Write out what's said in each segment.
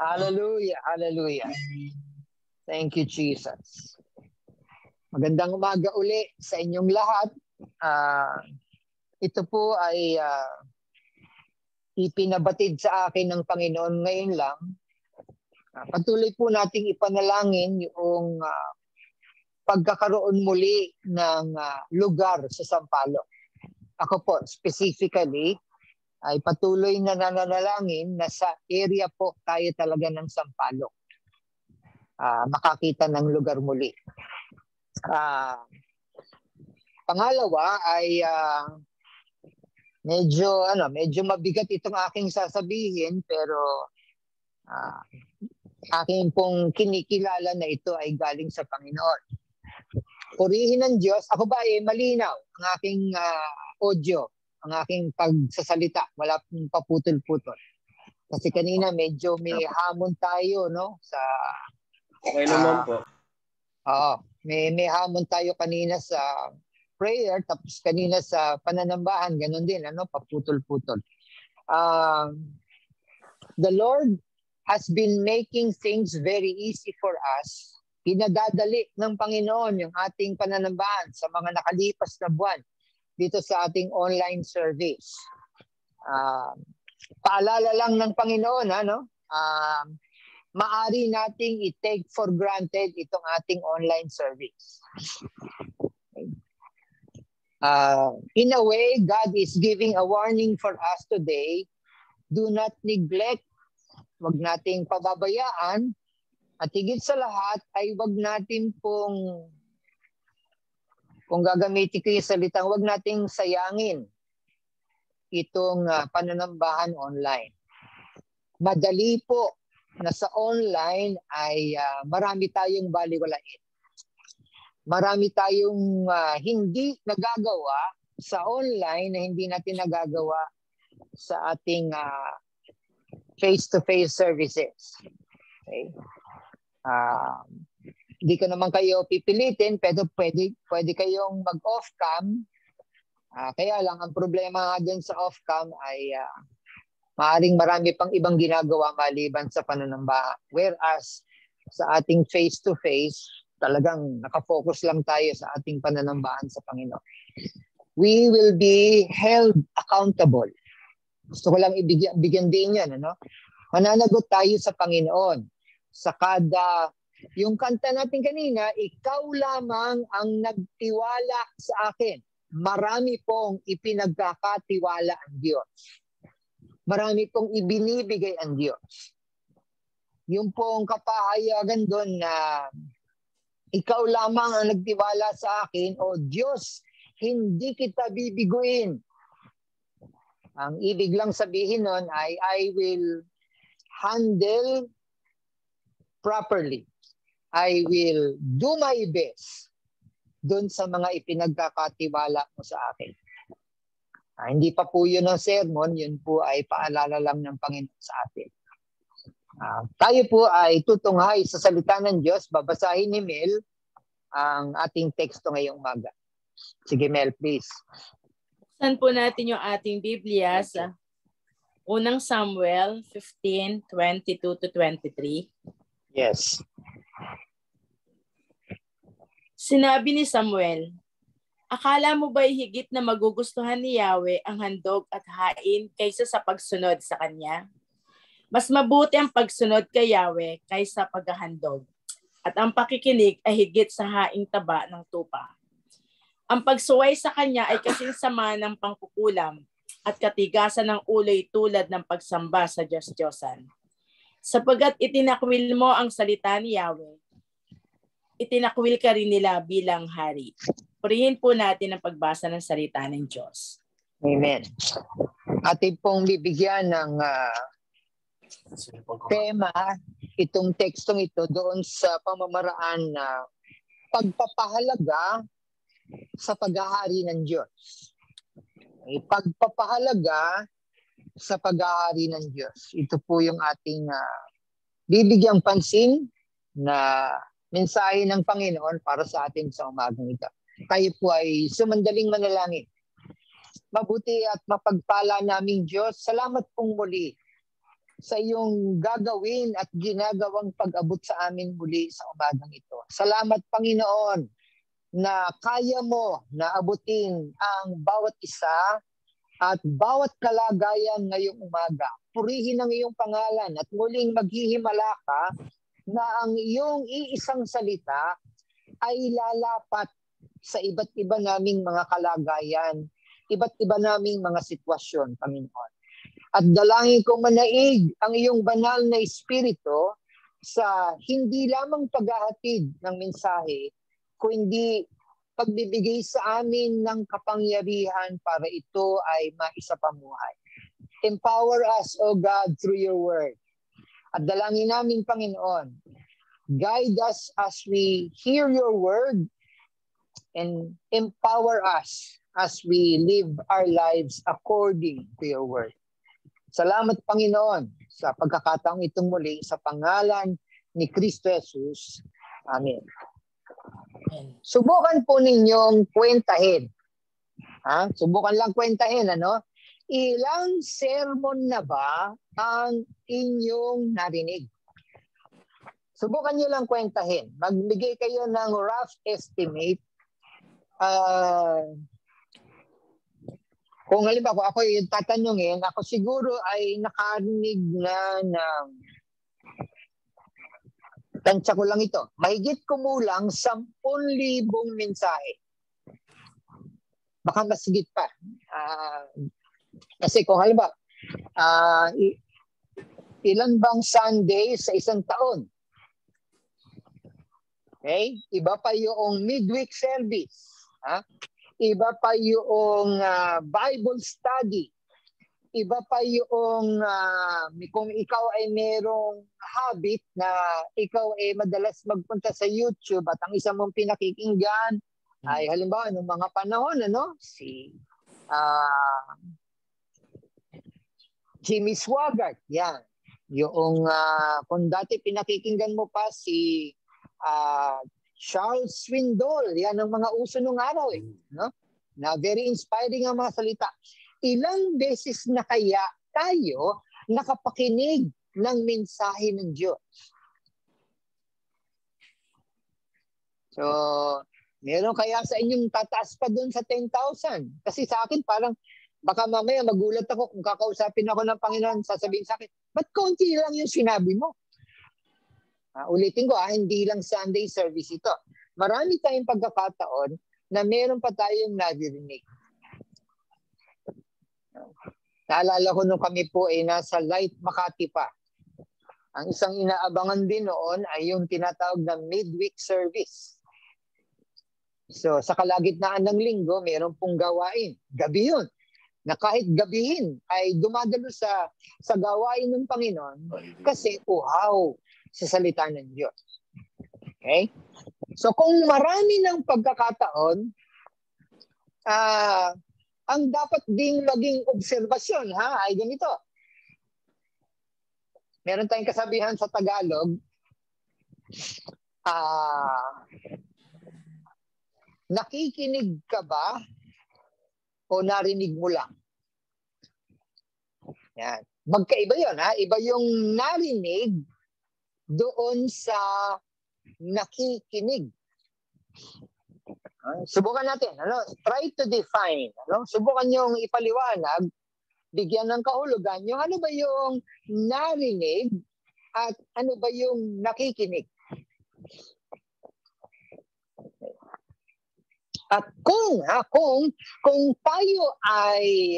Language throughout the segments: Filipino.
Hallelujah, hallelujah. Thank you, Jesus. Magandang umaga uli sa inyong lahat. Ito po ay ipinabatid sa akin ng Panginoon ngayon lang. Patuloy po nating ipanalangin yung pagkakaroon muli ng lugar sa Sampaloc. Ako po, specifically, ay patuloy na nananalangin na sa area po tayo talaga ng Sampaloc. Makakita ng lugar muli. Pangalawa ay medyo mabigat itong aking sasabihin, pero aking pong kinikilala na ito ay galing sa Panginoon. Purihin ng Diyos. Ako ba ay malinaw ang aking audio, ang aking pagsasalita, wala pong paputol-putol. Kasi kanina medyo may hamon tayo, no, sa okay naman po. May hamon tayo kanina sa prayer, tapos kanina sa pananambahan, ganun din, paputol-putol. The Lord has been making things very easy for us. Pinadadali ng Panginoon yung ating pananambahan sa mga nakalipas na buwan dito sa ating online service. Paalala lang ng Panginoon, maari nating i-take for granted itong ating online service. In a way, God is giving a warning for us today. Do not neglect. Wag nating pababayaan. At higit sa lahat ay wag natin kung gagamitin ko yung salitang, wag nating sayangin itong pananambahan online. Madali po na sa online ay marami tayong baliwalain. Marami tayong hindi nagagawa sa online na hindi natin nagagawa sa ating face-to-face services. Okay? Hindi ko naman kayo pipilitin, pero pwede kayong mag-off cam. Kaya lang, ang problema nga dyan sa off cam ay maaaring marami pang ibang ginagawa maliban sa pananambahan. Whereas sa ating face-to-face, talagang nakafocus lang tayo sa ating pananambahan sa Panginoon. We will be held accountable. Gusto ko lang ibigyan din yan. Mananagot tayo sa Panginoon. Sa kada, yung kanta natin kanina, ikaw lamang ang nagtiwala sa akin. Marami pong ipinagkakatiwala ang Diyos. Marami pong ibinibigay ang Diyos. Yung pong kapahayagan doon na ikaw lamang ang nagtiwala sa akin, o Diyos, hindi kita bibiguin. Ang ibig lang sabihin nun ay I will handle properly. I will do my best doon sa mga ipinagkakatiwala mo sa akin. Hindi pa po yun ang sermon, yun po ay paalala lang ng Panginoon sa atin. Tayo po ay tutunghay sa salita ng Diyos. Babasahin ni Mel ang ating teksto ngayong umaga. Sige Mel, please. Buksan po natin yung ating Biblia sa unang Samuel 15:22-23. Yes. Sinabi ni Samuel, akala mo ba'y higit na magugustuhan ni Yahweh ang handog at hain kaysa sa pagsunod sa Kanya? Mas mabuti ang pagsunod kay Yahweh kaysa paghahandog, at ang pakikinig ay higit sa haing taba ng tupa. Ang pagsuway sa Kanya ay kasinsama ng pangkukulam at katigasan ng ulo'y tulad ng pagsamba sa Diyos-Diyosan. Sapagkat itinakwil mo ang salita ni Yahweh, itinakwil ka rin nila bilang hari. Purihin po natin ang pagbasa ng salita ng Diyos. Amen. Ating pong bibigyan ng tema itong tekstong ito doon sa pamamaraan na pagpapahalaga sa paghahari ng Diyos. Pagpapahalaga sa paghahari ng Diyos. Ito po yung ating bibigyang pansin na mensahe ng Panginoon para sa atin sa umagang ito. Tayo po ay sumandaling manalangin. Mabuti at mapagpala naming Diyos, salamat pong muli sa iyong gagawin at ginagawang pag-abot sa amin muli sa umagang ito. Salamat, Panginoon, na kaya mo na abutin ang bawat isa at bawat kalagayan ngayong umaga. Purihin ang iyong pangalan at muling maghihimala ka na ang iyong iisang salita ay lalapat sa iba't iba naming mga kalagayan, iba't iba naming mga sitwasyon, Panginoon. At dalangin kong manaig ang iyong banal na espiritu sa hindi lamang paghahatid ng mensahe, kundi pagbibigay sa amin ng kapangyarihan para ito ay maisapamuhay. Empower us, O God, through your word. At dalangin namin, Panginoon, guide us as we hear your word and empower us as we live our lives according to your word. Salamat, Panginoon, sa pagkakataong itong muli sa pangalan ni Kristo Jesus. Amen. Subukan po ninyong kwentahin. Subukan lang kwentahin, ano? Ilang sermon na ba ang inyong narinig? Subukan nyo lang kwentahin. Magbigay kayo ng rough estimate. Kung halimbawa ako yung tatanungin, ako siguro ay nakarinig na ng, tansya ko lang ito, mahigit kumulang 10,000 mensahe. Baka mas higit pa. Kasi kung halimbawa, ilan bang Sunday sa isang taon? Okay? Iba pa yung midweek service. Iba pa yung Bible study. Iba pa yung kung ikaw ay merong habit na ikaw ay madalas magpunta sa YouTube at ang isang mong pinakikinggan ay halimbawa noong mga panahon, si Jimmy Swaggart. Yan. Yung kung dati pinakikinggan mo pa si Charles Swindoll, yan ang mga uso nung araw no? Na very inspiring ang mga salita. Ilang beses na kaya tayo nakapakinig ng mensahe ng Diyos? So, meron kaya sa inyong tataas pa doon sa 10,000? Kasi sa akin parang baka mamaya magulat ako kung kakausapin ako ng Panginoon, sasabihin sa akin, ba't konti lang yung sinabi mo? Ulitin ko, hindi lang Sunday service ito. Marami tayong pagkakataon na meron pa tayong naririnig. Naalala ko nung kami po ay nasa Light Makati pa. Ang isang inaabangan din noon ay yung tinatawag na midweek service. So sa kalagitnaan ng linggo, meron pong gawain. Gabi yun. Na kahit gabihin ay dumadalo sa gawain ng Panginoon kasi uhaw sa salita ng Diyos. Okay? So kung marami ng pagkakataon, ang dapat ding maging obserbasyon ay ganito. Meron tayong kasabihan sa Tagalog, nakikinig ka ba o narinig mo lang? Yan. Magkaiba yun. Iba yung narinig doon sa nakikinig. Subukan natin. Try to define. Subukan yung ipaliwanag, bigyan ng kahulugan, yung ano ba yung narinig at ano ba yung nakikinig. At kung tayo ay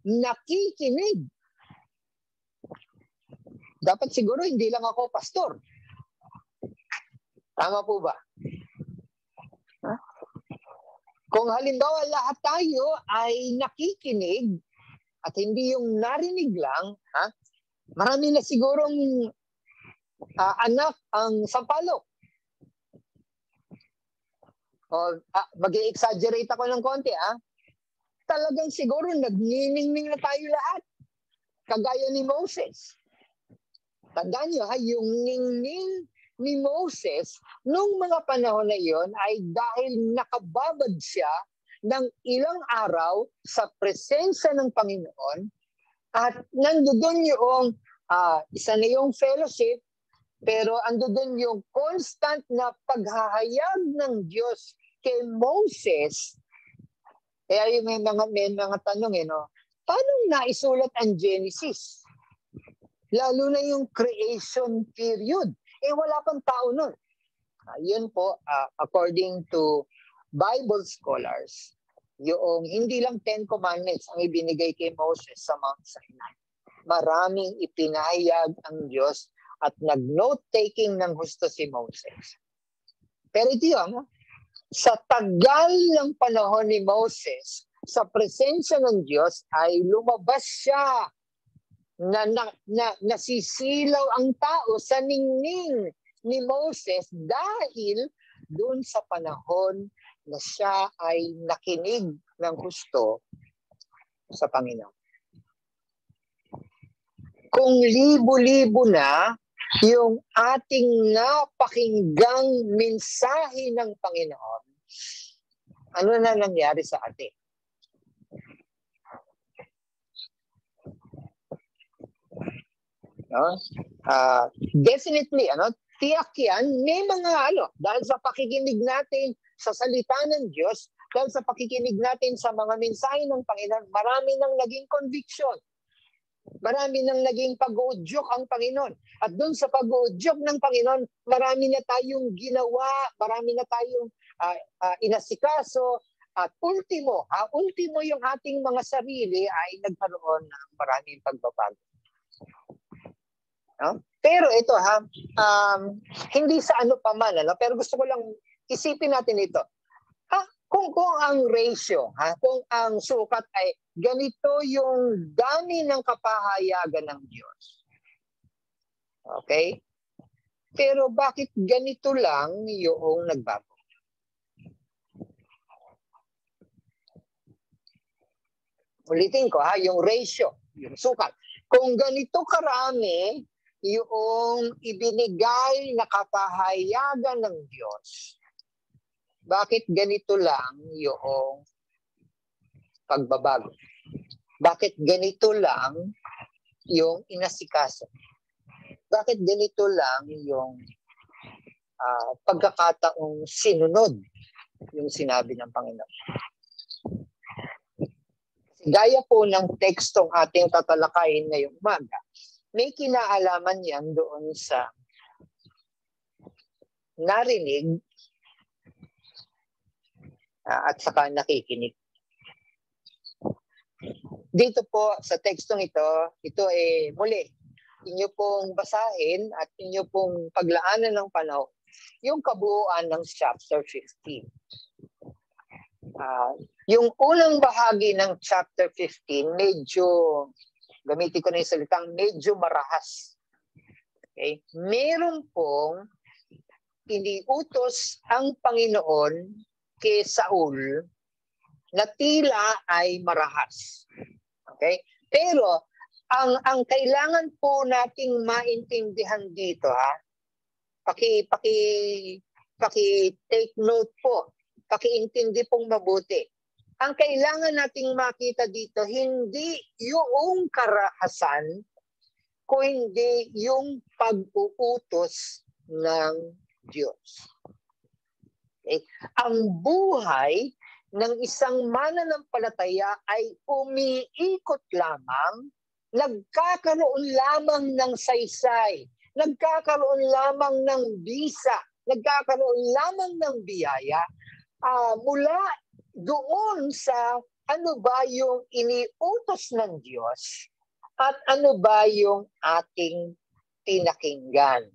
nakikinig, dapat siguro hindi lang ako pastor. Tama po ba? Kung halimbawa lahat tayo ay nakikinig at hindi yung narinig lang, marami na sigurong anak ang sampalok. Mag-i-exaggerate ako ng konti. Talagang siguro nagniningning na tayo lahat. Kagaya ni Moses. Tandaan nyo, yung ningning ni Moses nung mga panahon na iyon ay dahil nakababad siya ng ilang araw sa presensya ng Panginoon at nandoon yung Isa na yung fellowship, pero ando dun yung constant na paghahayag ng Diyos kay Moses. Kaya yung may mga tanong, paano naisulat ang Genesis? Lalo na yung creation period. Wala pang tao nun. Yun po, according to Bible scholars, yung hindi lang 10 Commandments ang ibinigay kay Moses sa Mount Sinai. Maraming ipinahayag ang Diyos at nag-note-taking ng husto si Moses. Pero ito yun, sa tagal ng panahon ni Moses, sa presensya ng Diyos ay lumabas siya na nasisilaw ang tao sa ningning ni Moses dahil doon sa panahon na siya ay nakinig ng husto sa Panginoon. Kung libo-libo na yung ating napakinggang mensahe ng Panginoon, ano na nangyari sa atin? Definitely, tiyak yan, may mga dahil sa pakikinig natin sa salita ng Diyos, dahil sa pakikinig natin sa mga mensahe ng Panginoon, marami nang naging conviction. Marami nang naging pag-uudyok ang Panginoon. At doon sa pag-uudyok ng Panginoon, marami na tayong ginawa, marami na tayong inasikaso, at ultimo yung ating mga sarili ay nagkaroon ng maraming pagbabago. No? Pero ito hindi sa pa man, pero gusto ko lang isipin natin ito. Kung ang ratio, kung ang sukat ay ganito yung dami ng kapahayagan ng Diyos. Okay? Pero bakit ganito lang yung nagbago? Ulitin ko, yung ratio, yung sukat. Kung ganito karami yung ibinigay na kapahayagan ng Diyos, bakit ganito lang yung pagbabago? Bakit ganito lang yung inasikaso? Bakit ganito lang yung pagkakataong sinunod yung sinabi ng Panginoon? Gaya po ng tekstong ating tatalakayin ngayong umaga, may kinaalaman yan doon sa narinig at saka nakikinig. Dito po sa tekstong ito muli, inyo pong basahin at inyo pong paglaanan ng panahon yung kabuuan ng chapter 15. Yung unang bahagi ng chapter 15, medyo, gamitin ko na yung salitang, medyo marahas. Okay? Meron pong iniutos ang Panginoon kay Saul na tila ay marahas. Okay? Pero ang kailangan po nating maintindihan dito, paki-take note po, paki-intindi pong mabuti. Ang kailangan nating makita dito, hindi yung karahasan, kundi yung pag-uutos ng Diyos. Okay? Ang buhay ng isang mananampalataya ay umiikot lamang, nagkakaroon lamang ng saysay, nagkakaroon lamang ng bisa, nagkakaroon lamang ng biyaya mula doon sa ano ba yung iniutos ng Diyos at ano ba yung ating pinakinggan.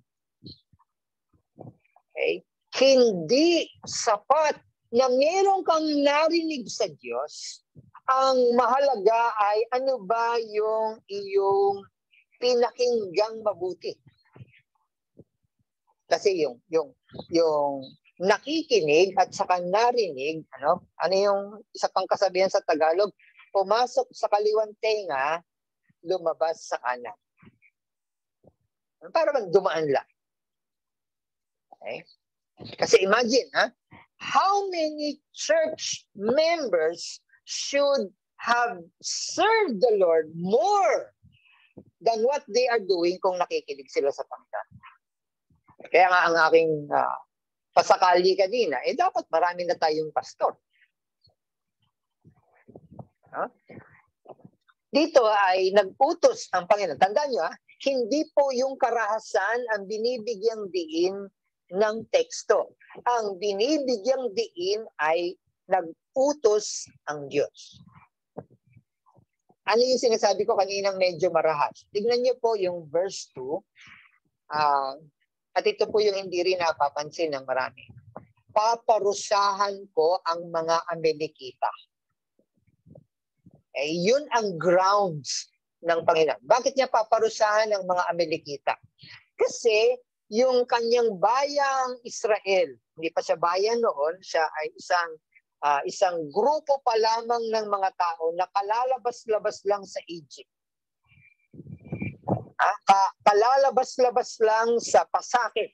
Okay? Hindi sapat na meron kang narinig sa Diyos. Ang mahalaga ay ano ba yung iyong pinakinggang mabuti. Kasi yung nakikinig at saka narinig, ano yung isa pang kasabihan sa Tagalog, pumasok sa kaliwang tenga, lumabas sa kanan. Para bang dumaan lang. Okay? Kasi imagine, how many church members should have served the Lord more than what they are doing kung nakikinig sila sa Panginoon. Kaya nga ang aking pasakali kanina, dapat marami na tayong pastor. Dito ay nag-utos ang Panginoon. Tandaan nyo, hindi po yung karahasan ang binibigyang diin ng teksto. Ang binibigyang diin ay nag-utos ang Diyos. Ano yung sinasabi ko kaninang medyo marahas? Tignan niyo po yung verse 2. At ito po yung hindi rin napapansin ng marami. Paparusahan ko ang mga Amalekita. Yun ang grounds ng Panginoon. Bakit niya paparusahan ang mga Amalekita? Kasi yung kanyang bayang Israel, hindi pa siya bayan noon, siya ay isang grupo pa lamang ng mga tao na kalalabas-labas lang sa Egypt. Kalalabas-labas lang sa pasakit.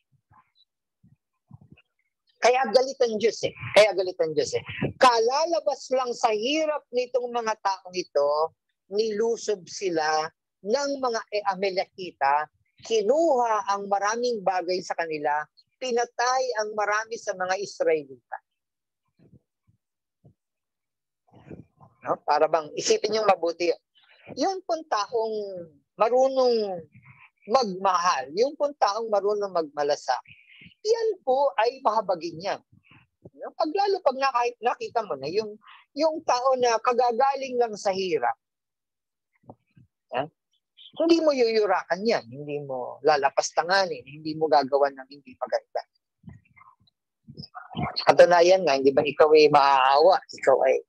Kaya galit ang Diyos eh. Kalalabas lang sa hirap nitong mga taong ito, nilusob sila ng mga Amalekita, kinuha ang maraming bagay sa kanila, pinatay ang marami sa mga Israelita. No? Para bang isipin niyo mabuti. Yung pong taong marunong magmahal, yung pong taong marunong magmalasakit, yan po ay mahabagin niya. No? Lalo pag nakita mo na yung tao na kagagaling lang sa hirap, hindi mo yuyurakan yan, hindi mo lalapastanganin, hindi mo gagawan ng hindi maganda. Katunayan nga, hindi ba ikaw ay maaawa, ikaw ay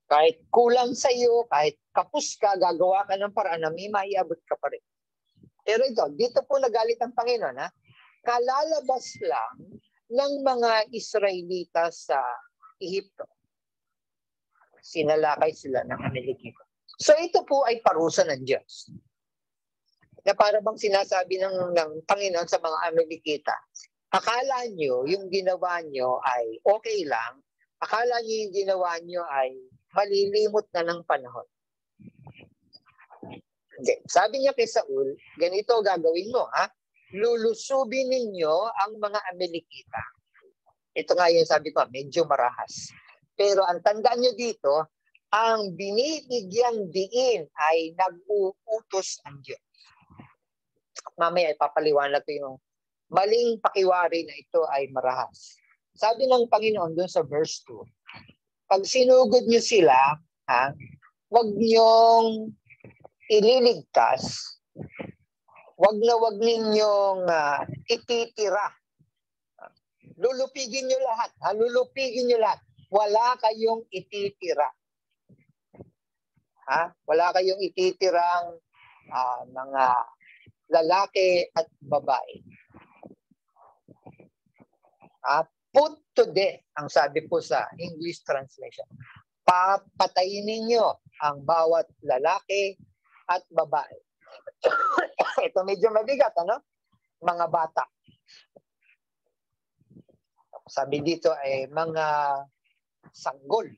kahit kulang sa iyo, kahit kapos ka, gagawa ka ng paraan na may maiabot ka pa rin. Pero dito po nagalit ang Panginoon, kalalabas lang ng mga Israelita sa Ehipto. Sinalakay sila ng Amalekita. So ito po ay parusa ng Diyos. Na para bang sinasabi ng Panginoon sa mga Amalekita, akala nyo yung ginawa nyo ay okay lang, akala nyo yung ginawa nyo ay malilimot na ng panahon. Hindi. Sabi niya kay Saul, ganito gagawin mo, lulusubin ninyo ang mga Amalekita. Ito nga yung sabi ko, medyo marahas. Pero ang tandaan nyo dito, ang binibigyang diin ay nag-uutos ang Diyos. Mamaya ipapaliwanag ko yung maling pakiwari na ito ay marahas. Sabi ng Panginoon doon sa verse 2, pag sinugod nyo sila, wag nyong ililigtas, wag ninyong ititira. Lulupigin nyo lahat. Wala kayong ititira. Wala kayong ititirang mga lalaki at babae. Put to death, ang sabi po sa English translation. Papatayin ninyo ang bawat lalaki at babae. Ito medyo mabigat, mga bata. Sabi dito ay mga sanggol.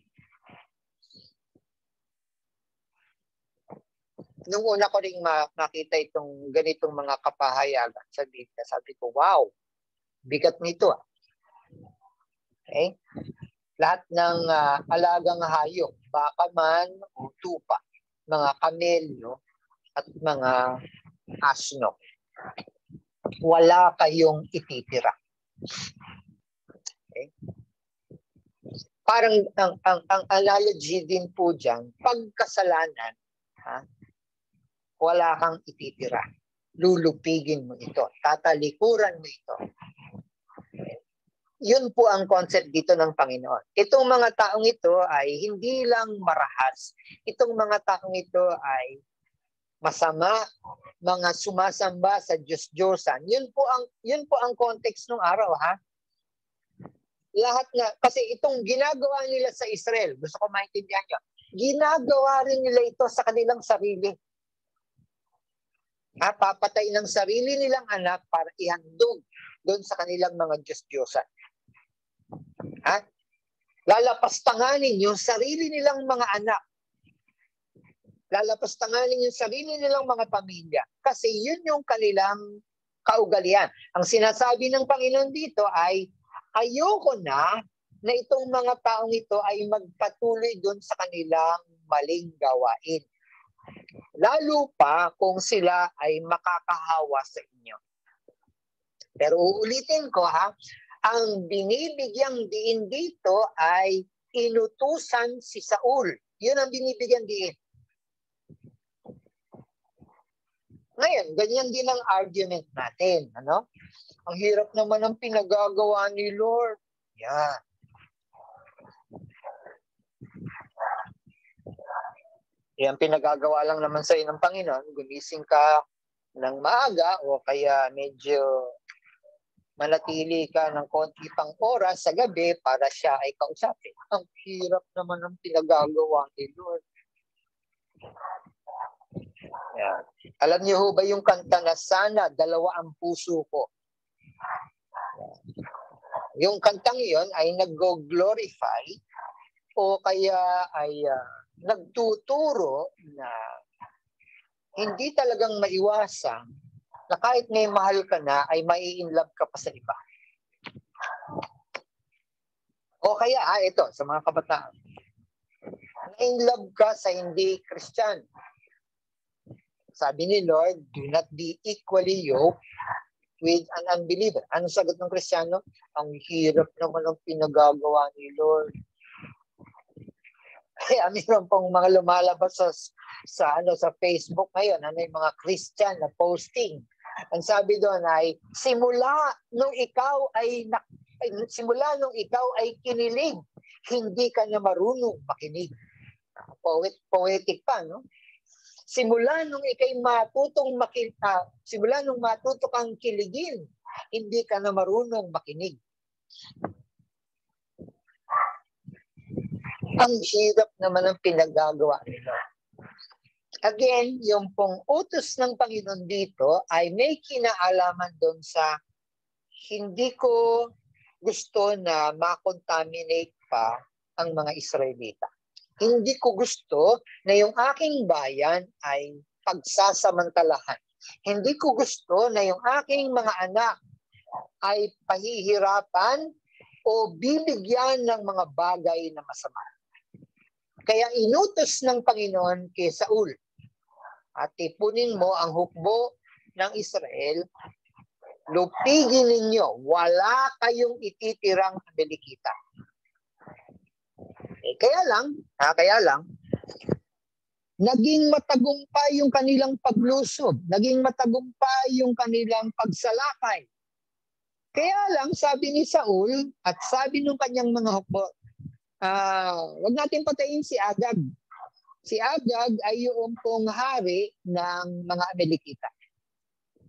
Nung una ko ring makita itong ganitong mga kapahayagan sa Biblia, sabi ko, wow, bigat nito. Okay? Lahat ng alagang hayop, baka man o tupa, mga kamelyo at mga asno, wala kayong ititira. Okay? Parang ang analogy din po dyan, pagkasalanan, wala kang ititira. Lulupigin mo ito. Tatalikuran mo ito. Yun po ang concept dito ng Panginoon. Itong mga taong ito ay hindi lang marahas. Itong mga taong ito ay masama, mga sumasamba sa Diyos-Diyosan. Yun po ang context ng araw, Lahat na, kasi itong ginagawa nila sa Israel, gusto ko maintindihan nyo, ginagawa rin nila ito sa kanilang sarili. Papatay ng sarili nilang anak para ihandog doon sa kanilang mga Diyos-Diyosan. Lalapastanganin yung sarili nilang mga anak Lalapastanganin yung sarili nilang mga pamilya kasi yun yung kanilang kaugalian. Ang sinasabi ng Panginoon dito ay ayoko na itong mga taong ito ay magpatuloy doon sa kanilang maling gawain. Lalo pa kung sila ay makakahawa sa inyo. Pero uulitin ko ang binibigyang diin dito ay inutusan si Saul. Yun ang binibigyang diin. Ngayon, ganyan din ang argument natin. Ano? Ang hirap naman ang pinagagawa ni Lord. Yan. Yan pinagagawa lang naman sa ng Panginoon. Gumising ka ng maaga o kaya medyo manatili ka ng konti pang oras sa gabi para siya ay kausapin. Ang hirap naman ang pinagagawa ni Lord. Yan. Alam niyo ho ba yung kanta na sana dalawa ang puso ko? Yung kantang iyon ay nag-glorify o kaya ay nagtuturo na hindi talagang maiwasan na kahit may mahal ka na ay mai-inlove ka pa sa iba. O kaya, ito, sa mga kabataan, na-inlove ka sa hindi Christian. Sabi ni Lord, do not be equally yoked with an unbeliever. Anong sagot ng Kristiyano? Ang hirap naman ang pinagagawa ni Lord. Kaya mayroon pong mga lumalabas sa Facebook ngayon, yung mga Christian na posting. Ang sabi doon ay, simula nung ikaw ay kinilig, hindi ka na marunong makinig. Poetic pa, no? Simula nung matuto kang kiligin, hindi ka na marunong makinig. Ang hirap naman ang pinagagawa nila. Again, yung pong utos ng Panginoon dito ay may kinaalaman doon sa hindi ko gusto na makontaminate pa ang mga Israelita. Hindi ko gusto na yung aking bayan ay pagsasamantalahan. Hindi ko gusto na yung aking mga anak ay pahihirapan o bibigyan ng mga bagay na masama. Kaya inutos ng Panginoon kay Saul, at ipunin mo ang hukbo ng Israel, lupigin ninyo, wala kayong ititirang Amalekita. Kaya lang, naging matagumpay yung kanilang paglusob, naging matagumpay yung kanilang pagsalakay. Kaya lang, sabi ni Saul at sabi ng kanyang mga hukbo, wag natin patayin si Agag. Si Agag ay yung pong hari ng mga Amalekita.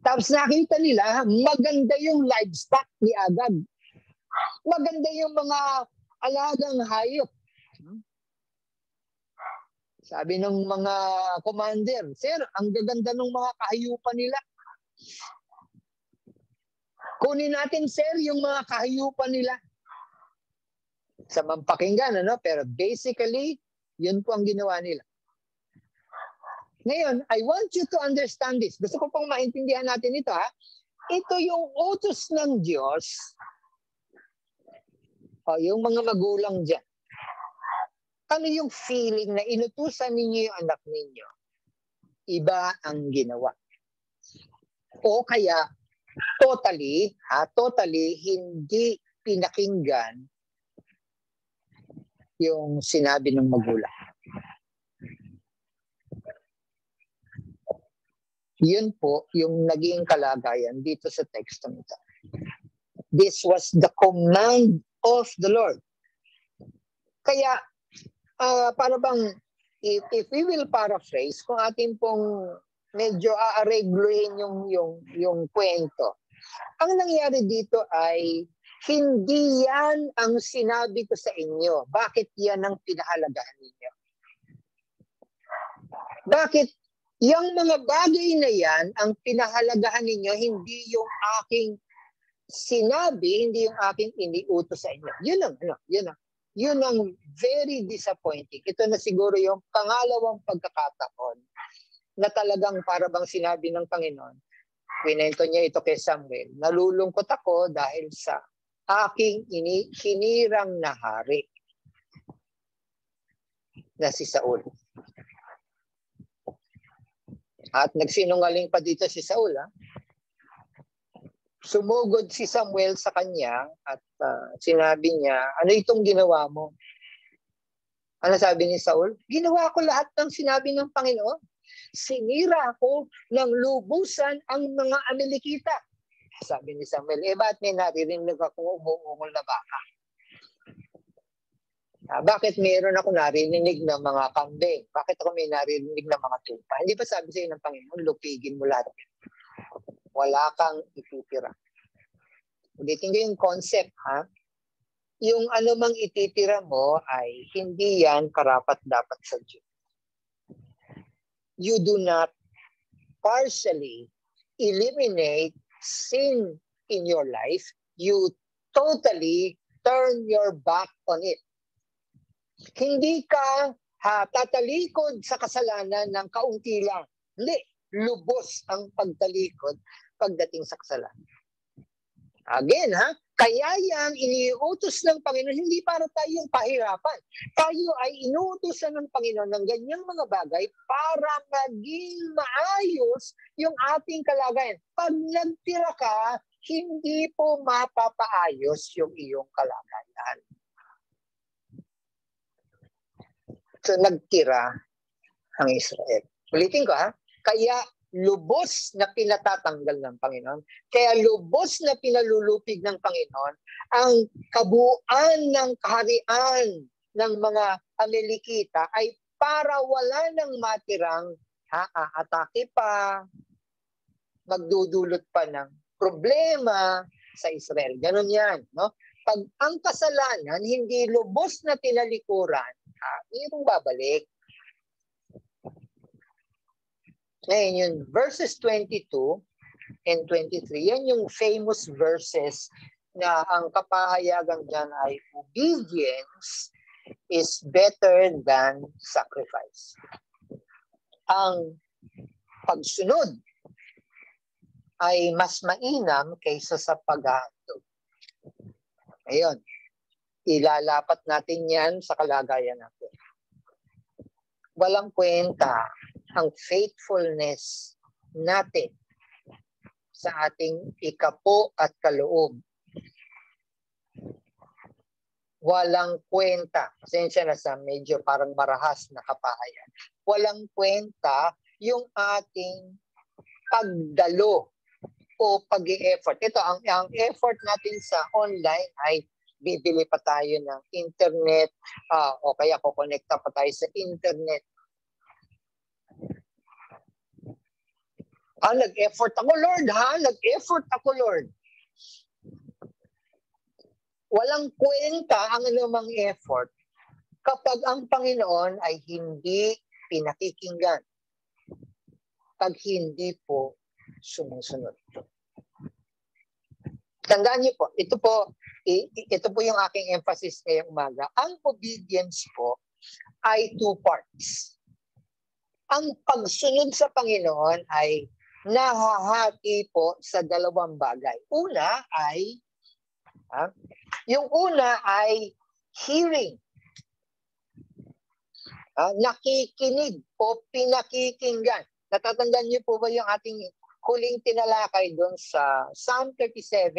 Tapos nakita nila, maganda yung livestock ni Agag. Maganda yung mga alagang hayop. Sabi ng mga commander, Sir, ang gaganda ng mga kahayupan nila. Kunin natin, Sir, yung mga kahayupan nila. Sa mampakinggan, pero basically, yun po ang ginawa nila. Ngayon, I want you to understand this. Gusto ko pong maintindihan natin ito. Ito yung utos ng Diyos. Yung mga magulang dyan. Ano yung feeling na inutusan ninyo yung anak ninyo? Iba ang ginawa. O kaya, totally hindi pinakinggan yung sinabi ng magulang. Yun po yung naging kalagayan dito sa tekstong ito. This was the command of the Lord. Kaya, para bang, if we will paraphrase, kung atin pong medyo aaregluhin yung kwento, ang nangyari dito ay, hindi yan ang sinabi ko sa inyo. Bakit yan ang pinahalagahan ninyo? Bakit yung mga bagay na yan, ang pinahalagahan ninyo, hindi yung aking sinabi, hindi yung aking iniutos sa inyo. Yun ang. Yun ang very disappointing. Ito na siguro yung pangalawang pagkakataon na talagang para bang sinabi ng Panginoon, kwento niya ito kay Samuel, nalulungkot ako dahil sa aking hinirang na hari na si Saul. At nagsinungaling pa dito si Saul. Sumugod si Samuel sa kanya at sinabi niya, ano itong ginawa mo? Ano sabi ni Saul? Ginawa ko lahat ng sinabi ng Panginoon. Sinira ko ng lubusan ang mga Amalekita. Sabi ni Samuel, ba't may naririnig akong umuungol na baka? Bakit mayroon ako narinig ng mga kambing? Bakit ako may narinig ng mga tupa? Hindi ba sabi sa'yo ng Panginoon, lupigin mo lahat? Wala kang ititira. Ulitin ko yung concept, ha? Yung anumang ititira mo ay hindi yan karapat-dapat sa Diyos. You do not partially eliminate sin in your life. You totally turn your back on it. Hindi ka tatalikod sa kasalanan ng kaunti lang. Hindi, lubos ang pagtalikod pagdating sa kasalanan. Again, kaya yan iniutos ng Panginoon, hindi para tayong pahirapan. Tayo ay inuutosan ng Panginoon ng ganyang mga bagay para maging maayos yung ating kalagayan. Pag nagtira ka, hindi po mapapaayos yung iyong kalagayan. So nagtira ang Israel. Ulitin ko, kaya lubos na pinatatanggal ng Panginoon. Kaya lubos na pinalulupig ng Panginoon ang kabuuan ng kaharian ng mga Amalekita ay para wala nang matirang atake pa, magdudulot pa ng problema sa Israel. Ganon yan. No? Pag ang kasalanan hindi lubos na tinalikuran, mayroong babalik. Ngayon, yung verses 22 and 23, yan yung famous verses na ang kapahayagan dyan ay obedience is better than sacrifice. Ang pagsunod ay mas mainam kaysa sa paghahandog. Ayun. Ilalapat natin yan sa kalagayan natin. Walang kwenta ang faithfulness natin sa ating ikapo at kaloob. Walang kwenta. Pasensya na sa medyo parang marahas na kapahayan. Walang kwenta yung ating pagdalo o pag-i-effort. Ito, ang effort natin sa online ay bibili pa tayo ng internet o kaya kukonekta pa tayo sa internet. Nag-effort ako, Lord, Nag-effort ako, Lord. Walang kwenta ang anumang effort kapag ang Panginoon ay hindi pinakikinggan. Pag hindi po sumusunod. Tandaan niyo po, ito po yung aking emphasis ngayong umaga. Ang obedience po ay two parts. Ang pagsunod sa Panginoon ay nahahati po sa dalawang bagay. Yung una ay hearing. Nakikinig o pinakikinggan. Natatandaan niyo po ba yung ating huling tinalakay doon sa Psalm 37?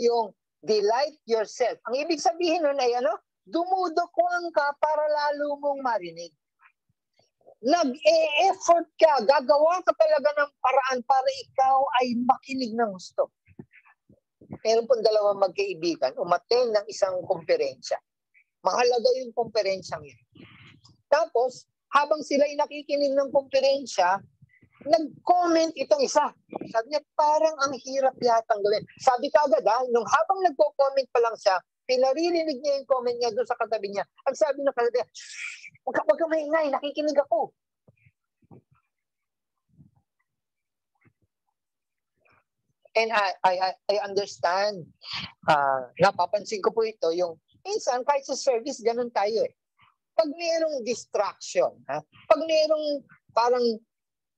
Yung delight yourself. Ang ibig sabihin nun ay dumudukwang ka para lalo mong marinig. Nag-e-effort ka, gagawa ka talaga ng paraan para ikaw ay makinig ng gusto. Meron pong dalawang magkaibigan, umattend ng isang komperensya. Mahalaga yung komperensyang yun. Tapos, habang sila'y nakikinig ng komperensya, nag-comment itong isa. Sabi niya, parang ang hirap yatang gawin. Sabi ka agad, nung habang nagko-comment pa lang siya, pinaririnig niya yung comment niya doon sa katabi niya. Ang sabi ng katabi niya, wag ka maingay, nakikinig ako. And I understand, napapansin ko po ito, yung Minsan, kahit sa service, ganun tayo eh. Pag mayroong distraction, pag mayroong parang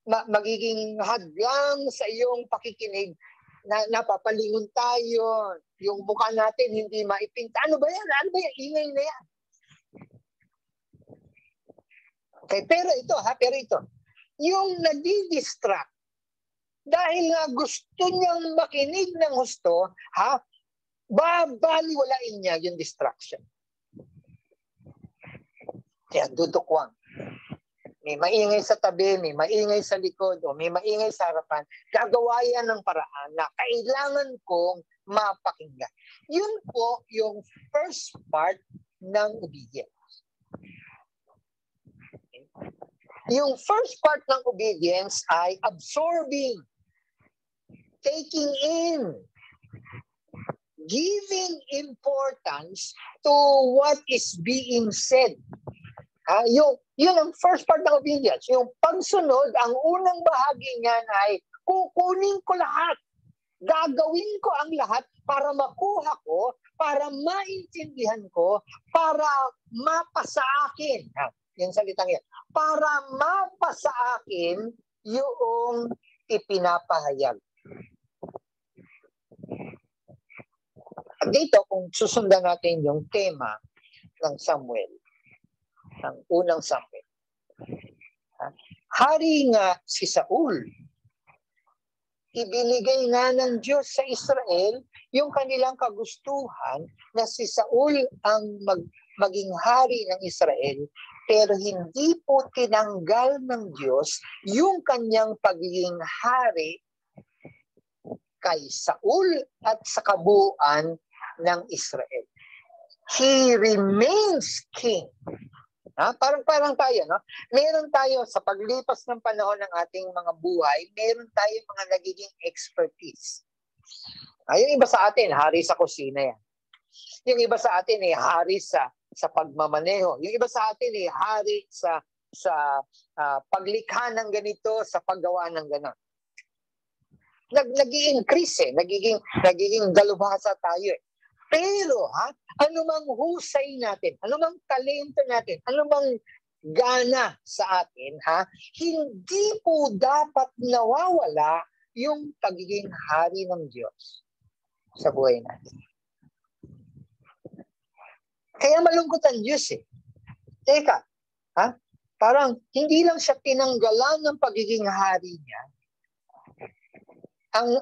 magiging hadlang sa iyong pakikinig, napapalingon tayo, yung mukha natin hindi maipinta. Ano ba yan? Ano ba yan? Ingay na yan. Okay, pero ito, yung nadidistract, dahil nga gusto niyang makinig ng husto, babaliwalain niya yung distraction. Kaya dudukwang. May maingay sa tabi, may maingay sa likod, o may maingay sa harapan. Gagawa yan ng paraan na kailangan kong mapakinggan. Yun po yung first part ng obedience. Yung first part ng obedience ay absorbing, taking in, giving importance to what is being said. Yun ang first part ng obedience. Yung pagsunod, ang unang bahagi niyan ay kukunin ko lahat. Gagawin ko ang lahat para makuha ko, para maintindihan ko, para mapasa akin. Yung salitang yan. Para mapasa akin yung ipinapahayag. At dito, kung susundan natin yung tema ng Samuel, ng unang Samuel. Hari nga si Saul, ibinigay nga ng Diyos sa Israel yung kanilang kagustuhan na si Saul ang maging hari ng Israel, pero hindi po tinanggal ng Diyos yung kanyang pagiging hari kay Saul at sa kabuuan ng Israel. He remains king. Parang tayo, no? Meron tayo sa paglipas ng panahon ng ating mga buhay, meron tayong mga nagiging expertise. Yung iba sa atin, hari sa kusina yan. Yung iba sa atin, hari sa pagmamaneho. Yung iba sa atin, hari sa paglikha ng ganito, sa paggawa ng gano'n. Nag-i-increase nagiging dalubhasa tayo eh. Pero anumang husay natin, anumang talento natin, anumang gana sa atin, hindi po dapat nawawala yung pagiging hari ng Diyos sa buhay natin. Kaya malungkot ang Diyos eh. Teka, parang hindi lang siya tinanggalan ng pagiging hari niya.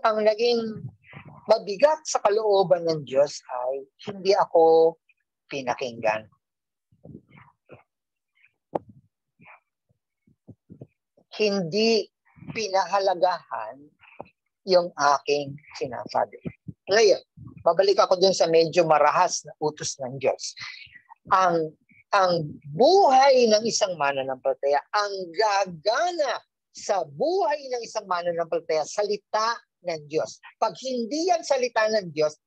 Ang naging mabigat sa kalooban ng Diyos ay hindi ako pinakinggan. Hindi pinahalagahan yung aking sinasabi. Ngayon, babalik ako dun sa medyo marahas na utos ng Diyos. Ang buhay ng isang mananampalataya, ang gagana sa buhay ng isang mananampalataya, salita ng Diyos. Pag hindi yan salita ng Diyos,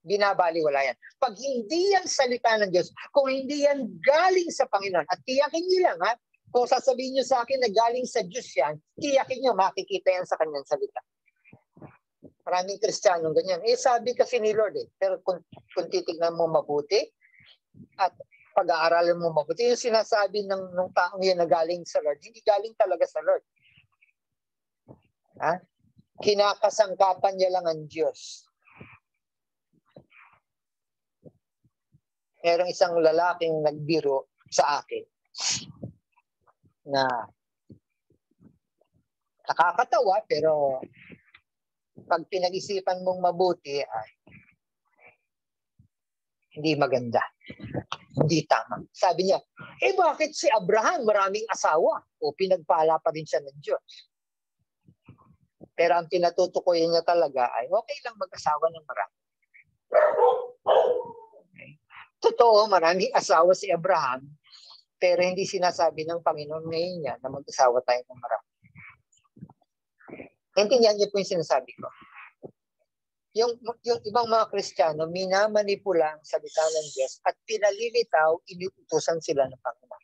binabaliwala yan. Pag hindi yan salita ng Diyos, kung hindi yan galing sa Panginoon, at tiyakin niyo lang kung sasabihin niyo sa akin na galing sa Diyos yan, tiyakin niyo makikita yan sa kanyang salita. Maraming Kristiyanong ganyan. Sabi kasi ni Lord pero kung titignan mo mabuti at pag-aaralan mo mabuti, yung sinasabi ng taong yun na galing sa Lord, hindi galing talaga sa Lord. Kinakasangkapan niya lang ang Diyos. Merong isang lalaking nagbiro sa akin na nakakatawa pero pag pinag-isipan mong mabuti ay hindi maganda. Hindi tama. Sabi niya, bakit si Abraham maraming asawa? O pinagpala pa rin siya ng Diyos. Pero ang tinatutukoy niya talaga ay okay lang mag-asawa ng marami. Okay. Totoo, maraming asawa si Abraham, pero hindi sinasabi ng Panginoon ngayon niya na mag-asawa tayo ng marami. Intindihan niyo po yung sinasabi ko. Yung ibang mga Kristiyano, minamanipula ang salita ng Diyos at pinalilitaw, inuutusan sila ng Panginoon.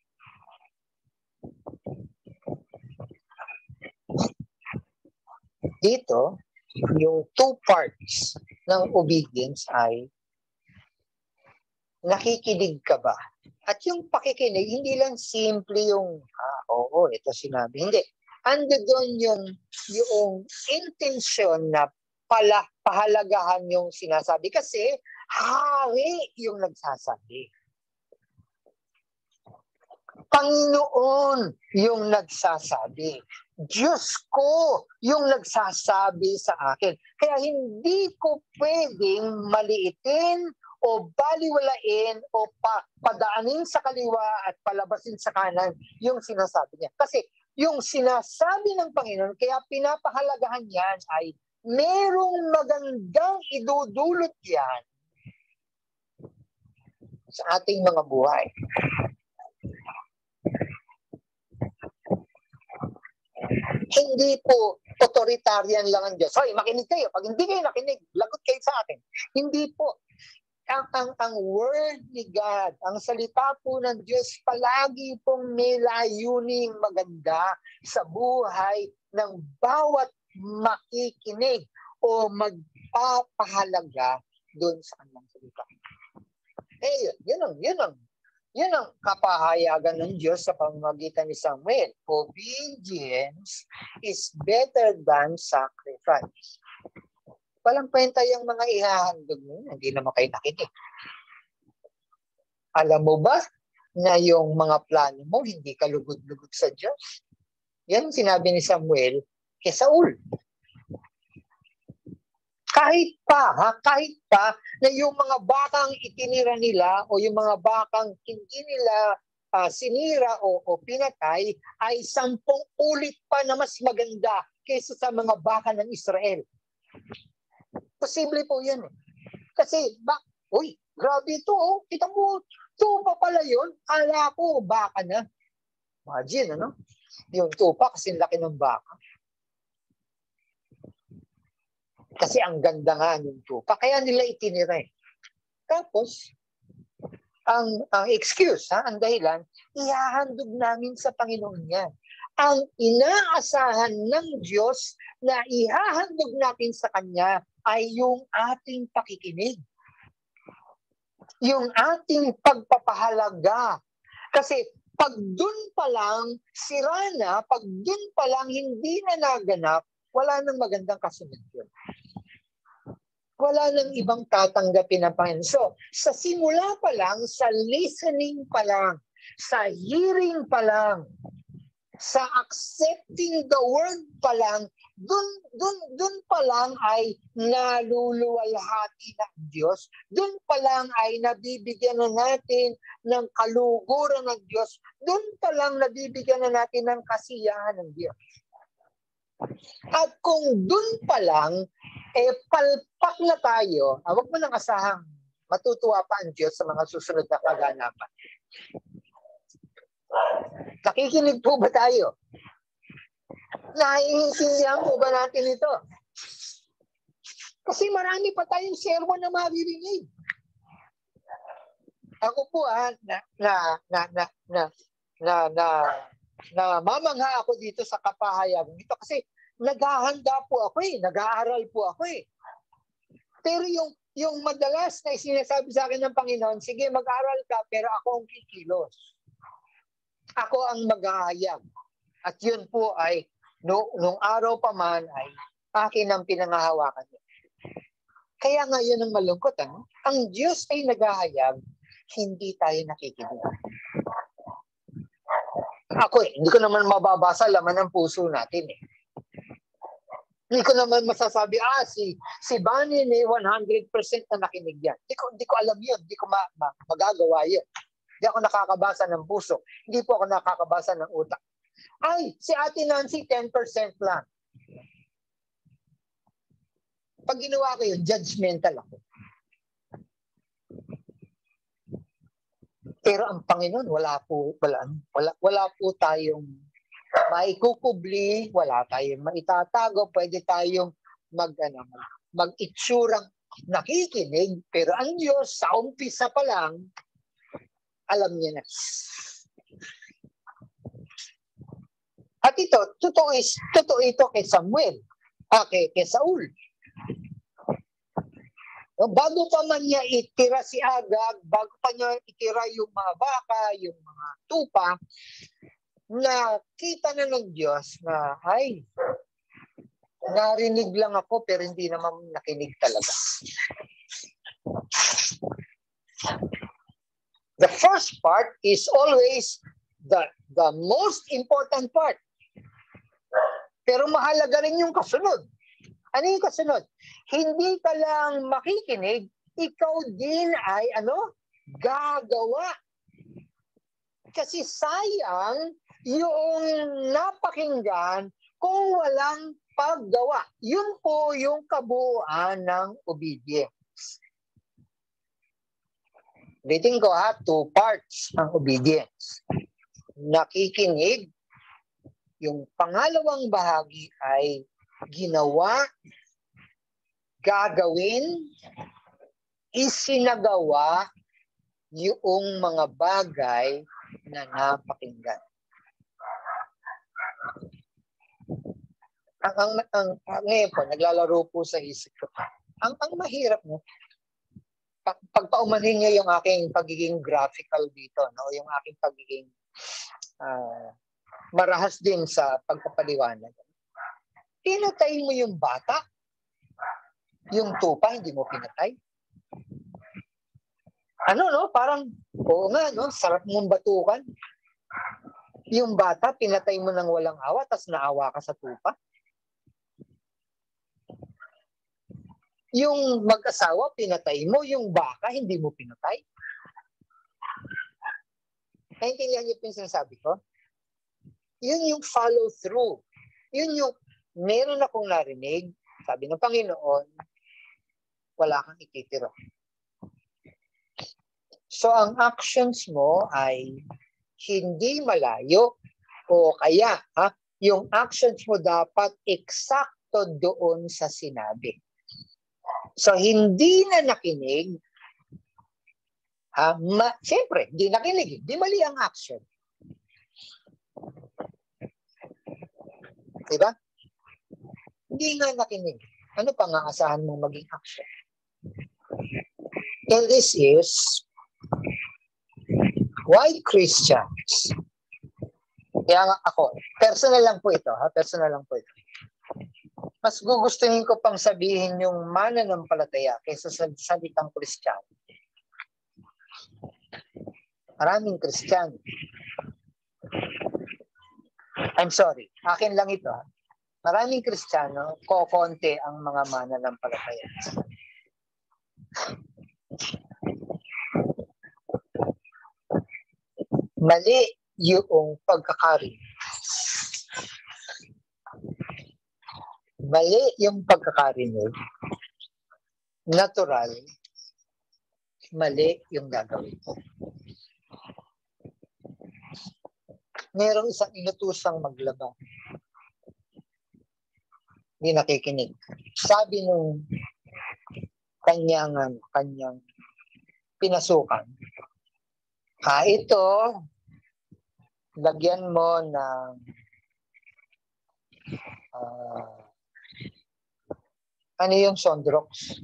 Dito, yung two parts ng obedience ay nakikinig ka ba? At yung pakikinig, hindi lang simple yung, oo, ito sinabi. Hindi. Ando doon yung intensyon na pahalagahan yung sinasabi. Kasi, hari yung nagsasabi. Panginoon yung nagsasabi. Diyos ko yung nagsasabi sa akin. Kaya hindi ko pwedeng maliitin o baliwalain o padaanin sa kaliwa at palabasin sa kanan yung sinasabi niya. Kasi yung sinasabi ng Panginoon, kaya pinapahalagahan yan ay merong magandang idudulot yan sa ating mga buhay. Hindi po authoritarian lang ang Diyos. Hoy, makinig kayo. Pag hindi kayo nakinig, lagot kayo sa akin. Hindi po. Ang word ni God, ang salita po ng Diyos, palagi pong may layuning maganda sa buhay ng bawat makikinig o magpapahalaga doon sa kanyang salita. Yun ang kapahayagan ng Diyos sa pamamagitan ni Samuel. Obedience is better than sacrifice. Walang kwenta yung mga ihahandog mo, hindi naman kayo nakinig. Alam mo ba na yung mga plano mo, hindi ka lugod-lugod sa Diyos? Yan sinabi ni Samuel kay Saul. Kahit pa na yung mga bakang itinira nila o yung mga bakang hindi nila sinira o pinatay ay 10 ulit pa na mas maganda kaysa sa mga baka ng Israel. Posible po yan. Kasi, grabe ito. Kita mo, tupa pala yun. Kala ko, baka na. Imagine, ano? Yung tupa kasi laki ng baka. Kasi ang ganda nga ng tupa. Kaya nila itinira. Tapos, ang excuse, ang dahilan, ihahandog namin sa Panginoon yan. Ang inaasahan ng Diyos na ihahandog natin sa Kanya ay yung ating pakikinig. Yung ating pagpapahalaga. Kasi pag dun pa lang sira na, pag dun pa lang hindi na naganap, wala nang magandang kasunod yun. Wala nang ibang tatanggapin ng Panginoon. So, sa simula pa lang, sa listening pa lang, sa hearing pa lang, sa accepting the word pa lang, dun pa lang ay naluluwalhati ng Diyos. Dun pa lang ay nabibigyan na natin ng kaluguran ng Diyos. Dun pa lang nabibigyan na natin ng kasiyahan ng Diyos. At kung dun pa lang, palpak na tayo, huwag mo nang asahang matutuwa pa ang Diyos sa mga susunod na kaganapan. Nakikinig po ba tayo? Naiintindihan po ba natin ito? Kasi marami pa tayong sermon na maririnig. Ako po mamangha ako dito sa kapahayagan ito kasi naghahanda po ako nag-aaral po ako Pero yung madalas na sinasabi sa akin ng Panginoon, sige mag-aral ka pero ako ang kikilos. Ako ang mag-ahayag. At yun po ay, nung araw pa man ay akin ang pinangahawakan niya. Kaya nga yun ang malungkot. Ang Diyos ay nag-ahayag, hindi tayo nakikinig. Ako hindi ko naman mababasa laman ng puso natin Hindi ko naman masasabi, si Bunny ni 100% na nakinig yan. Hindi ko alam yun. Hindi ko magagawa yun. Hindi ako nakakabasa ng puso. Hindi po ako nakakabasa ng utak. Si Ate Nancy, 10% lang. Pag ginawa ko yun, judgmental ako. Pero ang Panginoon, wala po tayong maikukubli, wala tayong maitatago, pwede tayong mag-itsurang nakikinig, pero ang Diyos, sa umpisa pa lang, alam niya na. At ito, totoo ito kay Samuel, kay Saul. Bago pa man niya itira si Agag, bago pa niya itira yung mga baka, yung mga tupa, nakita na ng Diyos na, ay, narinig lang ako pero hindi naman nakinig talaga. The first part is always the most important part. Pero mahalaga rin yung kasunod. Ano yung kasunod? Hindi ka lang makikinig, ikaw din ay gagawa. Kasi sayang yung napakinggan kung walang paggawa. Yun po yung kabuuan ng obedience. Ulitin ko 2 parts ng obedience. Nakikinig. Yung pangalawang bahagi ay ginawa, gagawin, isinagawa yung mga bagay na napakinggan. Ngayon po, naglalaro po sa isip ko. Ang mahirap mo, pagpaumanhin niyo yung aking pagiging graphical dito, no? Yung aking pagiging marahas din sa pagpapaliwanag. Pinatay mo yung bata, yung tupa, hindi mo pinatay. Parang, oo nga, no? Sarap mong batukan. Yung bata, pinatay mo ng walang awa, tas naawa ka sa tupa. Yung mag-asawa, pinatay mo. Yung baka, hindi mo pinatay. Naintindihan niyo po yung sinasabi ko? Yun yung follow through. Yun yung meron akong narinig, sabi ng Panginoon, wala kang ititira. So ang actions mo ay hindi malayo o kaya yung actions mo dapat eksakto doon sa sinabi. So hindi na nakinig, siyempre, hindi nakinig, di mali ang action. Diba? Hindi nga nakinig. Ano pang aasahan mong maging action? And this is why Christians. Kaya nga ako, personal lang po ito. Personal lang po ito. Mas gugustuhin ko pang sabihin yung mananampalataya kaysa sa salitang Kristiyano. Maraming Kristiyano. I'm sorry. Akin lang ito. Maraming Kristiyano, kokonti ang mga mananampalataya. Mali yung pagkakarinig. Mali yung pagkakarinig. Natural. Mali yung gagawin. Merong isang inutusang maglaba. Hindi nakikinig. Sabi nung kanyang pinasukan, ito, lagyan mo ng ano yung Sondrox?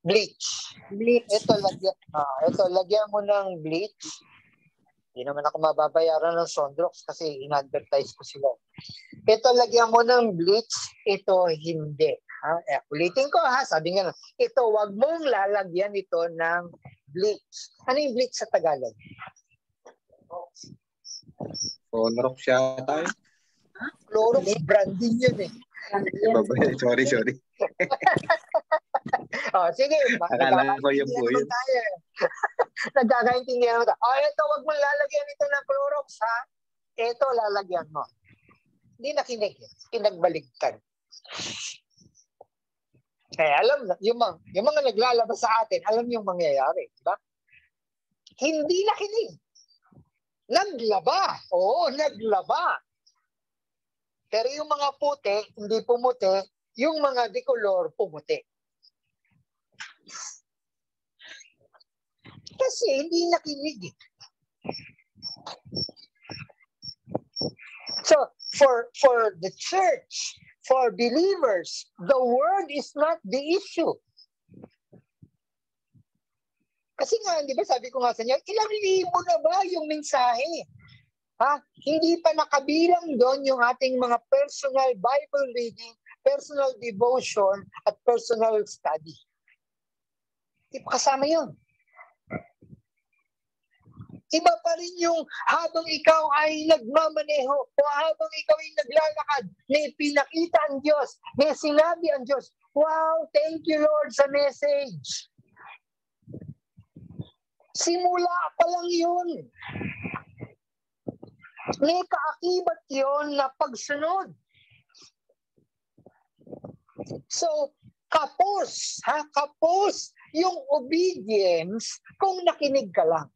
Bleach. Ito, lagyan mo ng bleach. Hindi naman ako mababayaran ng Sondrox kasi in-advertise ko sila. Ito, lagyan mo ng bleach. Ito, hindi. Ulitin ko sabi nga, ito, wag mong lalagyan ito ng bleach. Ano yung bleach sa Tagalog? Clorox siya tayo. Clorox, branding yun eh. Sorry. Sige. Akala ko yung po yun. Nagkakaintindihan mo tayo. Ito, wag mo lalagyan ito ng Clorox, ha? Ito, lalagyan mo. Hindi nakinig. Pinagbaligtad. Kaya alam na, yung mga naglalabas sa atin, alam yung mangyayari. Diba? Hindi nakinig. Naglaba. Oo, naglaba. Pero yung mga puti, hindi pumuti. Yung mga decolor, pumuti. Kasi hindi nakinig. So, for the church, for believers, the word is not the issue. Kasi nga, di ba sabi ko nga sa inyo, ilang libo na ba yung mensahe? Ha? Hindi pa nakabilang doon yung ating mga personal Bible reading, personal devotion, at personal study. Di pa kasama yun. Iba pa rin yung habang ikaw ay nagmamaneho o habang ikaw ay naglalakad, may pinakita ang Diyos, may sinabi ang Diyos, wow, thank you Lord sa message. Simula pa lang yun. May kaakibat yun na pagsunod. So, kapos yung obedience kung nakinig ka lang.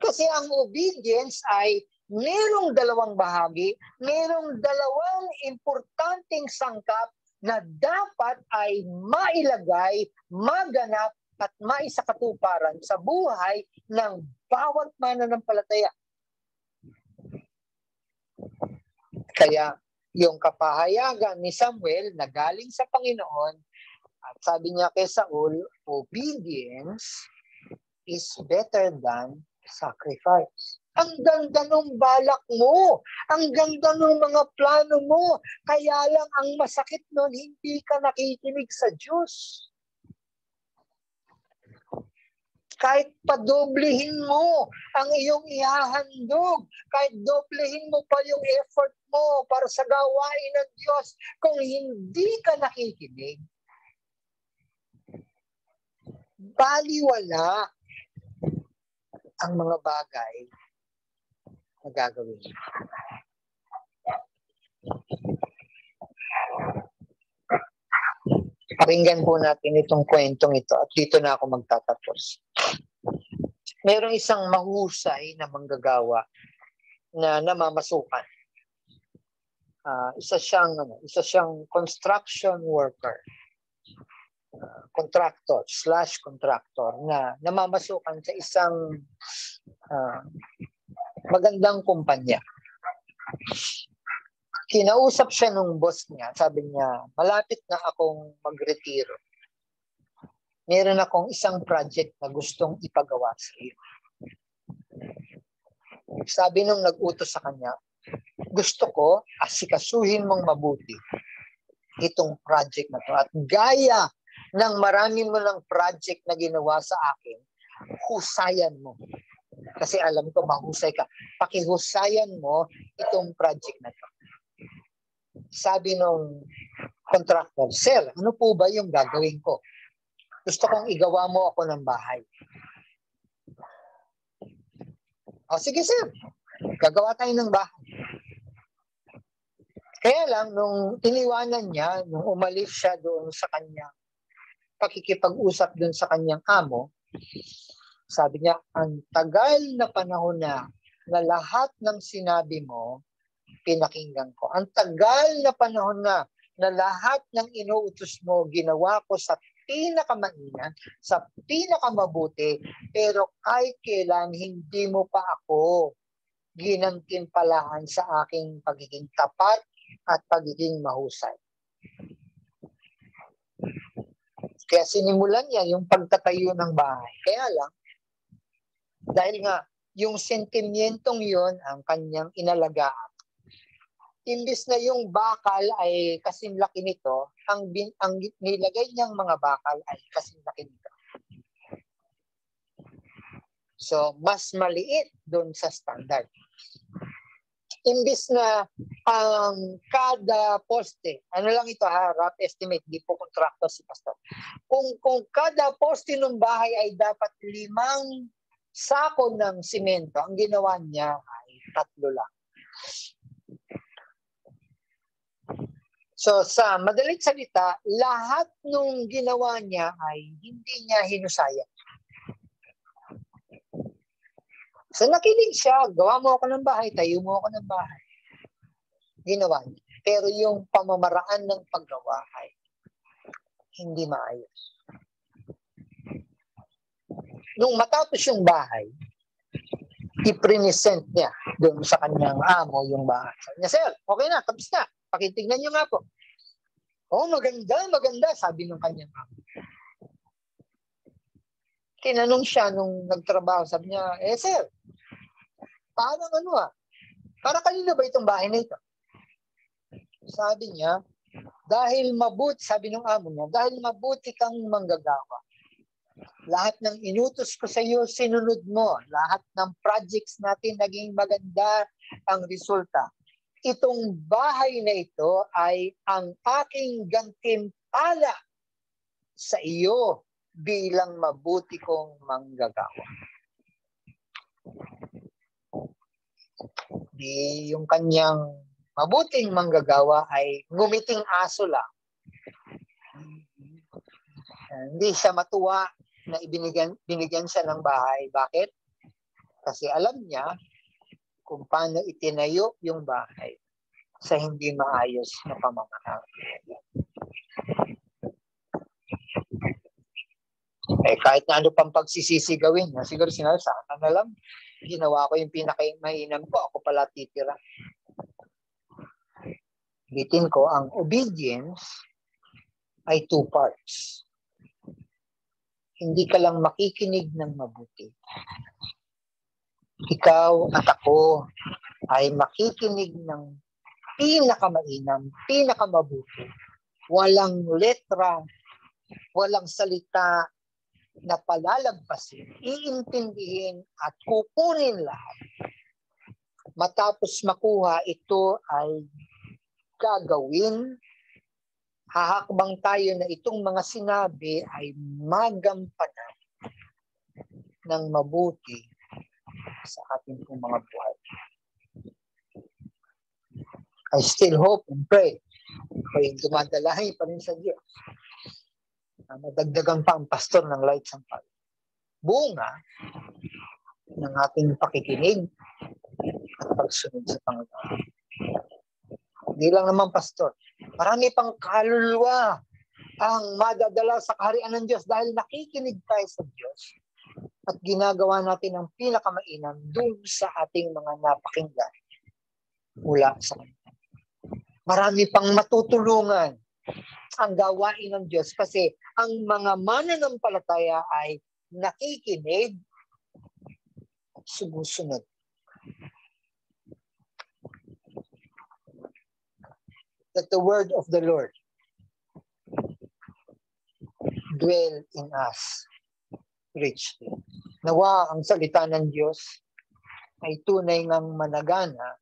Kasi ang obedience ay merong dalawang bahagi, merong dalawang importanteng sangkap na dapat ay mailagay, maganap, at maisakatuparan sa buhay ng bawat mananampalataya. Kaya yung kapahayagan ni Samuel na galing sa Panginoon, at sabi niya kay Saul, obedience is better than sacrifice. Ang ganda ng balak mo, ang ganda ng mga plano mo, kaya lang ang masakit nun, hindi ka nakikinig sa Diyos. Kahit padoblehin mo ang iyong ihahandog, kahit doblehin mo pa yung effort mo para sa gawain ng Diyos, kung hindi ka nakikinig, baliwala ang mga bagay na gagawin. Pakinggan po natin itong kwentong ito at dito na ako magtatapos. Merong isang mahusay na manggagawa na namamasukan. Isa siyang construction worker. Contractor na namamasukan sa isang magandang kumpanya. Kinausap siya nung boss niya. Sabi niya, malapit na akong magretiro. Meron akong isang project na gustong ipagawa sa iyo. Sabi nung nag-utos sa kanya, gusto ko asikasuhin mong mabuti itong project na to. At gaya ng marami mo ng project na ginawa sa akin, husayan mo. Kasi alam ko mahusay ka. Pakihusayan mo itong project na to. Sabi nung contractor, sir, ano po ba yung gagawin ko? Gusto kong igawa mo ako ng bahay. O sige sir, gagawa tayo ng bahay. Kaya lang, nung iniwanan niya, nung umalis siya doon sa kanyang pakikipag-usap doon sa kanyang amo, sabi niya, ang tagal na panahon na lahat ng sinabi mo, pinakinggan ko. Ang tagal na panahon na lahat ng inuutos mo, ginawa ko sa pinakamainam, sa pinakamabuti, pero kahit kailan hindi mo pa ako ginantimpalaan sa aking pagiging tapat at pagiging mahusay. Kaya sinimulan niya yung pagtatayo ng bahay. Kaya lang, dahil nga, yung sentimentong yon ang kanyang inalagaan. Imbis na yung bakal ay kasing laki nito, ang nilagay niyang mga bakal ay kasing laki nito. So, mas maliit doon sa standard. Imbis na ang kada poste, ano lang ito ha, rough estimate, di po kontraktor si pastor. Kung kada poste ng bahay ay dapat 5 sako ng simento, ang ginawa niya ay 3 lang. So sa madalit salita, lahat nung ginawa niya ay hindi niya hinusaya. So nakinig siya, gawa mo ako ng bahay, tayo mo ako ng bahay. Ginawa niya. Pero yung pamamaraan ng paggawa ay hindi maayos. Nung matapos yung bahay, i-present niya doon sa kanyang amo yung bahay. Sabi niya, sir, okay na, tapos na. Pakitignan niyo nga po. Oh, maganda, maganda, sabi ng kanyang amo. Tinanong siya nung nagtrabaho, sabi niya, sir, parang para kanina ba itong bahay na ito? Sabi niya, sabi ng amo niya, dahil mabuti kang manggagawa. Lahat ng inutos ko sa iyo, sinunod mo. Lahat ng projects natin naging maganda ang resulta. Itong bahay na ito ay ang aking gantimpala sa iyo bilang mabuti kong manggagawa. Di yung kanyang mabuting manggagawa ay ngumiting aso lang. Hindi siya matuwa na binigyan siya ng bahay. Bakit? Kasi alam niya kung paano itinayo yung bahay sa hindi maayos na pamamahala. Kahit na ano pang pagsisisi gawin, siguro sinabi, sana na lang, ginawa ko yung pinakamainam ko, ako pala titira. Bitin ko, ang obedience ay 2 parts. Hindi ka lang makikinig ng mabuti. Ikaw at ako ay makikinig ng pinakamainam, pinakamabuti. Walang letra, walang salita na palalagpasin, iintindihin at kukunin lahat. Matapos makuha, ito ay gagawin. Hahakbang tayo na itong mga sinabi ay magampanan ng mabuti sa ating mga buhay. I still hope and pray. Ako'y dumadalahin pa rin sa Diyos. Madagdagan pa ang pastor ng Lights and Fire. Bunga ng ating pakikinig at pagsunod sa Panginoon. Hindi lang naman pastor. Marami pang kaluluwa ang madadala sa kaharian ng Diyos dahil nakikinig tayo sa Diyos at ginagawa natin ang pinakamainam doon sa ating mga napakinggan mula sa Kanya. Marami pang matutulungan ang gawain ng Diyos kasi ang mga mananampalataya ay nakikinig at sumusunod. That the word of the Lord dwell in us richly. Nawa ang salita ng Diyos ay tunay ngang managana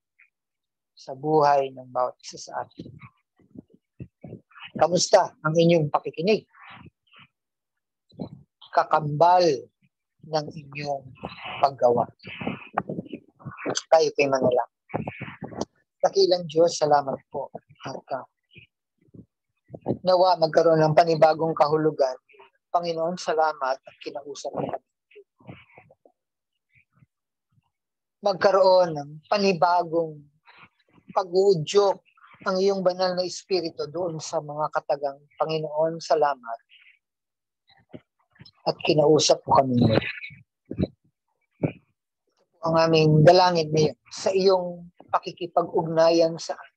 sa buhay ng bawat isa sa atin. Kamusta ang inyong pakikinig? Kakambal ng inyong paggawa. Tayo kay manalangin. Dakilang Diyos, salamat po. Nawa magkaroon ng panibagong kahulugan. Panginoon, salamat at kinausap mo. Magkaroon ng panibagong pag-uudyok ang iyong banal na espiritu doon sa mga katagang. Panginoon, salamat at kinausap mo kami. Ang aming dalangin ngayon sa iyong pakikipag-ugnayan sa amin.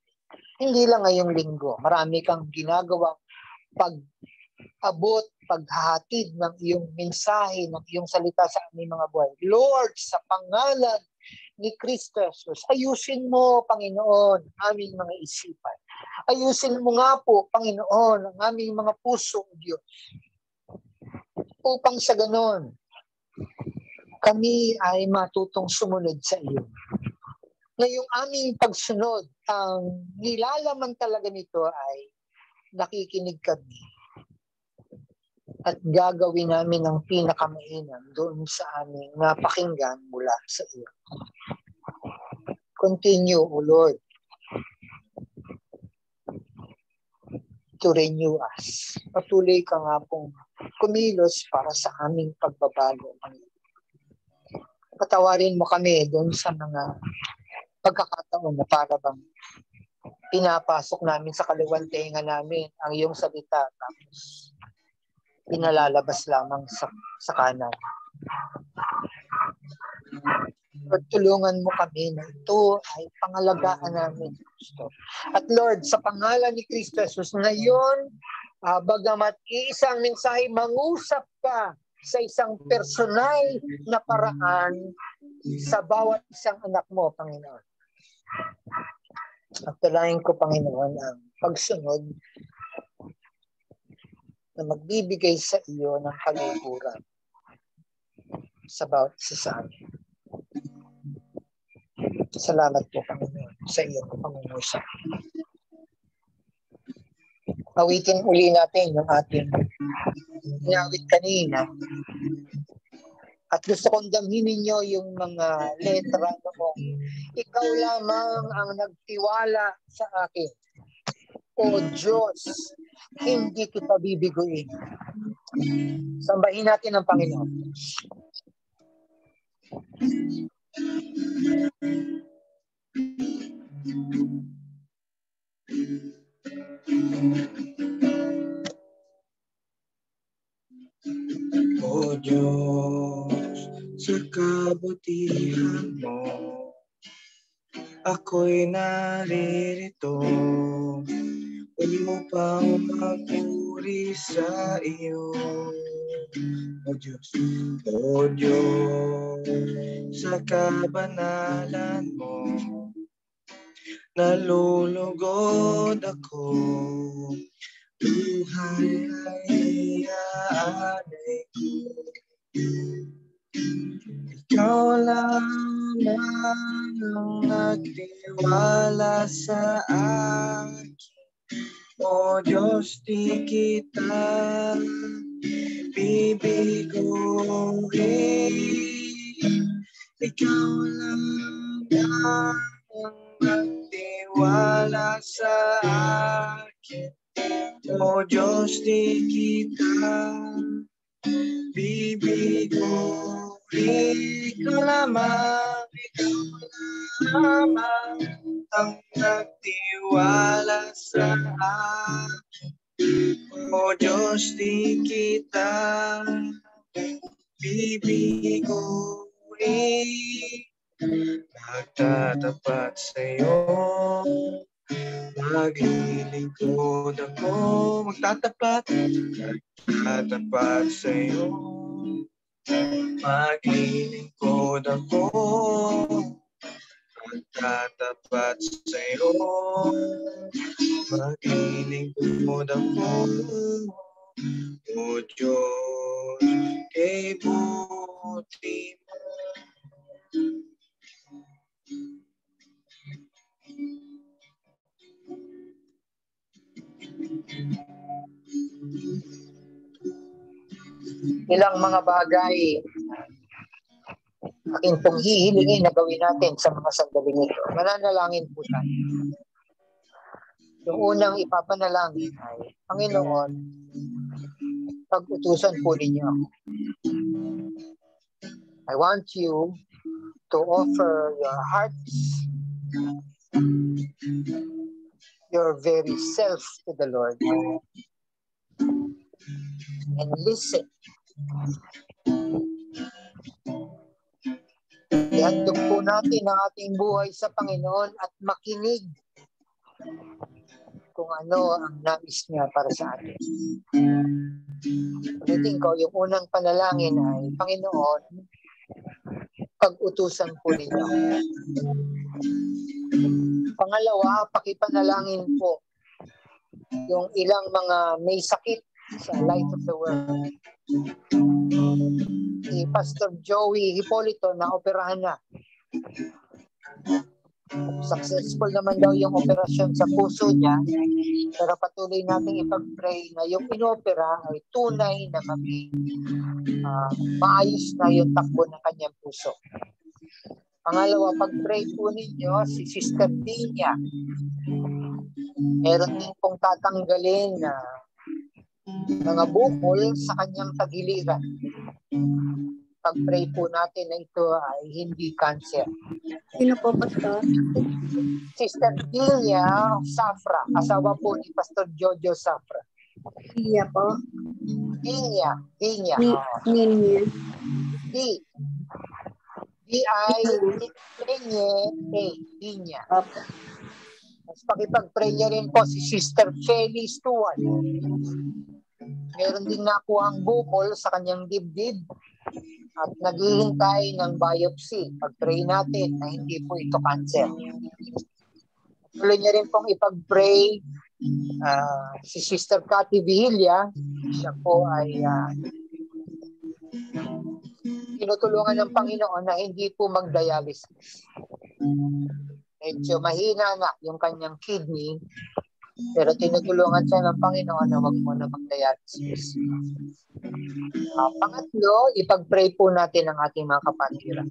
Hindi lang ngayong linggo. Marami kang ginagawang pag-abot, paghahatid ng iyong mensahe, ng iyong salita sa aming mga buhay. Lord, sa pangalan ni Kristo Jesus, ayusin mo, Panginoon, aming mga isipan. Ayusin mo nga po, Panginoon, ang aming mga puso, Diyos. Upang sa ganon, kami ay matutong sumunod sa iyo. Ngayong aming pagsunod, ang nilalaman talaga nito ay nakikinig kami at gagawin namin ang pinakamainam doon sa aming napakinggan mula sa iyo. Continue, O Lord, to renew us. Patuloy ka nga pong kumilos para sa aming pagbabago. Patawarin mo kami doon sa mga pagkakataon na para bang pinapasok namin sa kaliwang tenga namin ang iyong salita tapos pinalalabas lamang sa kanan. Lord, tulungan mo kami na ito ay pangalagaan namin, Kristo. At Lord, sa pangalan ni Kristo Jesus, ngayon, bagamat iisang mensahe, mangusap ka sa isang personal na paraan sa bawat isang anak mo, Panginoon. At talahin ko, Panginoon, ang pagsunod na magbibigay sa iyo ng kaliguran sa bawat isa sa amin. Salamat po, Panginoon, sa iyong pangungusap. Awitin uli natin yung ating inawit kanina. At gusto kong damhin ninyo yung mga letra noong ikaw lamang ang nagtiwala sa akin. O Diyos, hindi kita bibiguin. Sambahin natin ang Panginoon. O Diyos, sa kabutihan mo, ako'y naririto upang magpuri sa iyo. O Diyos, sa kabanalan mo, nalulugod ako. Buhay ay iaanay ko. Ikaw lamang ang nagtiwala sa akin. O Diyos, di kita bibiguin. Ikaw lamang ang nagtiwala sa akin. O Diyos, di kita bibiguin. Ikaw lamang ang nagtiwala sa akin. O Diyos, di kita bibiguin. Nagtatapat sa iyo, maglilingkod ako. Magtatapat sa iyo, maglilingkod ako. Magtatapat sa iyo, maglilingkod ako. O Diyos, kay buti mo. Ilang mga bagay aking pong hihilingin na gawin natin sa mga sandaling ito. Mananalangin po tayo. Yung unang ipapanalangin ay, Panginoon, pag-utusan po ninyo ako. I want you to offer your hearts, your very self to the Lord. And listen. Ihandog po natin ang ating buhay sa Panginoon at makinig kung ano ang nais niya para sa atin. Ulitin ko, yung unang panalangin ay, Panginoon, pag-utusan po ninyo. Pangalawa, pakipanalangin po yung ilang mga may sakit sa Light of the World. Si Pastor Joey Hipolito na operahan na. Successful naman daw yung operasyon sa puso niya, pero patuloy nating ipag-pray na yung inopera ay tunay na maging maayos na yung takbo ng kanyang puso. Pangalawa, pag-pray po ninyo si Sister Dinya. Meron din pong tatanggalin na mga bukol sa kanyang tagiliran. Pag-pray po natin na ito ay hindi cancer. Sino po, Pastor? Sister Dinya Safra, asawa po ni Pastor Jojo Safra. Iya po. Dinya. Ninya. D P-I, linya. Opo. Tapos pakipag-pray niya rin po si Sister Feli Stuart. Meron din nakuha ang bukol sa kanyang dibdib at naghihintay ng biopsy. Pag-pray natin na hindi po ito cancer. Tuloy niya rin pong ipag-pray si Sister Cathy Vihilla. Siya po ay tinutulungan ng Panginoon na hindi po mag-dialysis. Medyo mahina na yung kanyang kidney, pero tinutulungan siya ng Panginoon na wag mo na mag-dialysis. Pangatlo, ipag-pray po natin ang ating mga kapatiran.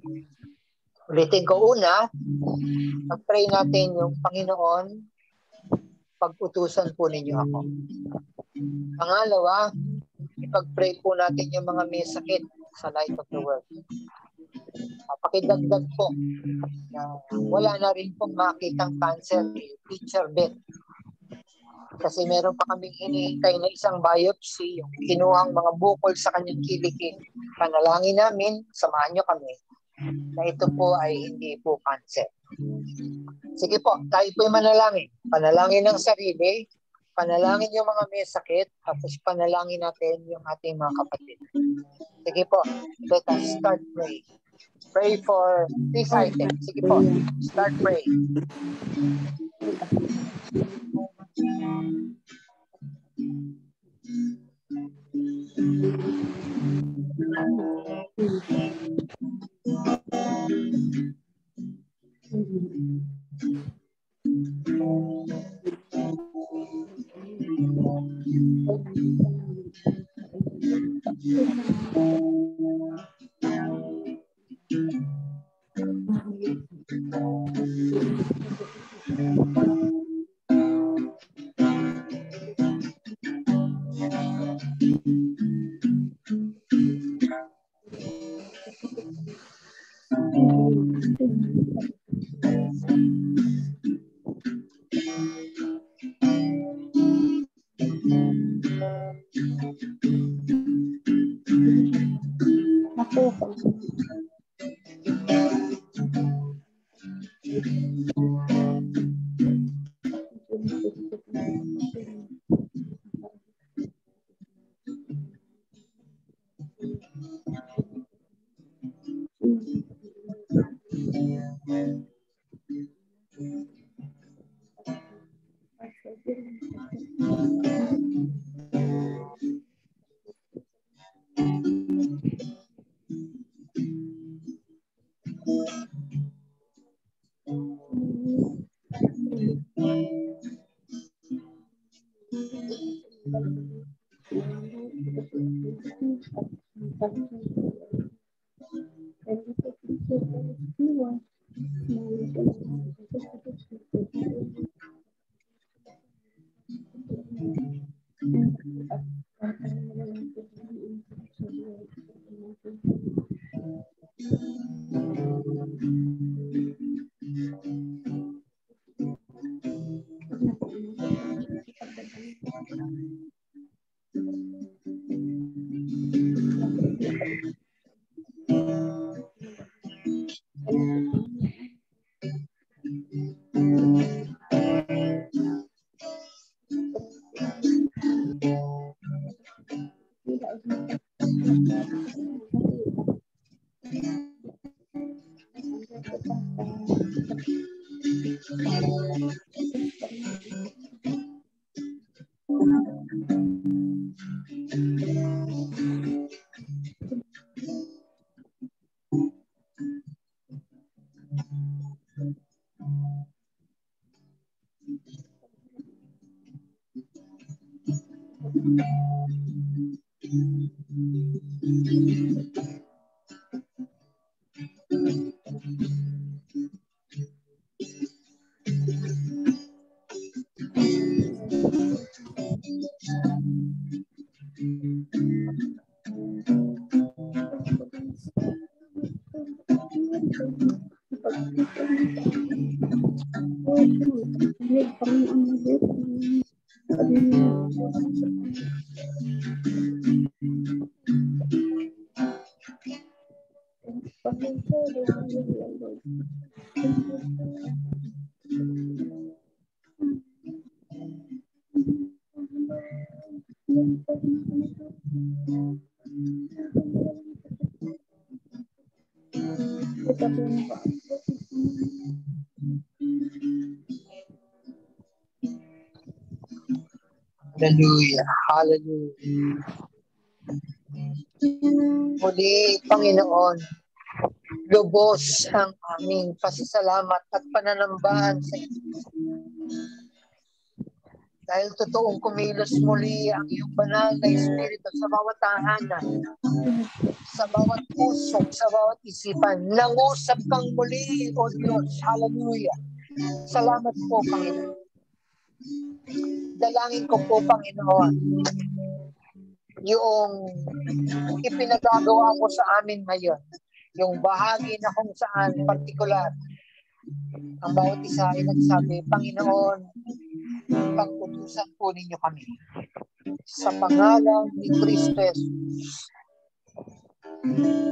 Ulitin ko una, pag-pray natin yung Panginoon, pag-utusan po ninyo ako. Pangalawa, ipag-pray po natin yung mga may sakit sa Light of the World. Pakidagdag po na wala na rin pong makitang cancer ni Teacher Beth. Kasi meron pa kaming hinihintay na isang biopsy, yung kinuhang mga bukol sa kanyang kilikid. Panalangin namin, samahan nyo kami, na ito po ay hindi po cancer. Sige po, tayo po yung manalangin. Panalangin ng sarili, panalangin yung mga may sakit, tapos panalangin natin yung ating mga kapatid. Sige po, let us start praying. Pray for this item. Sige po, start praying. Hallelujah. Hallelujah. Muli, Panginoon, lubos ang aming pasasalamat at pananambahan sa iyo. Dahil totoong kumilos muli ang iyong banal na Espiritu sa bawat tahanan, sa bawat puso, sa bawat isipan. Nangusap kang muli, O Diyos. Hallelujah. Salamat po, Panginoon. Dalangin ko po, Panginoon, yung ipinagagawa mo sa amin ngayon, yung bahagi na kung saan partikular, ang bawat isa ay nagsabi, Panginoon, pag-utusan po ninyo kami. Sa pangalan ni Kristo Jesus,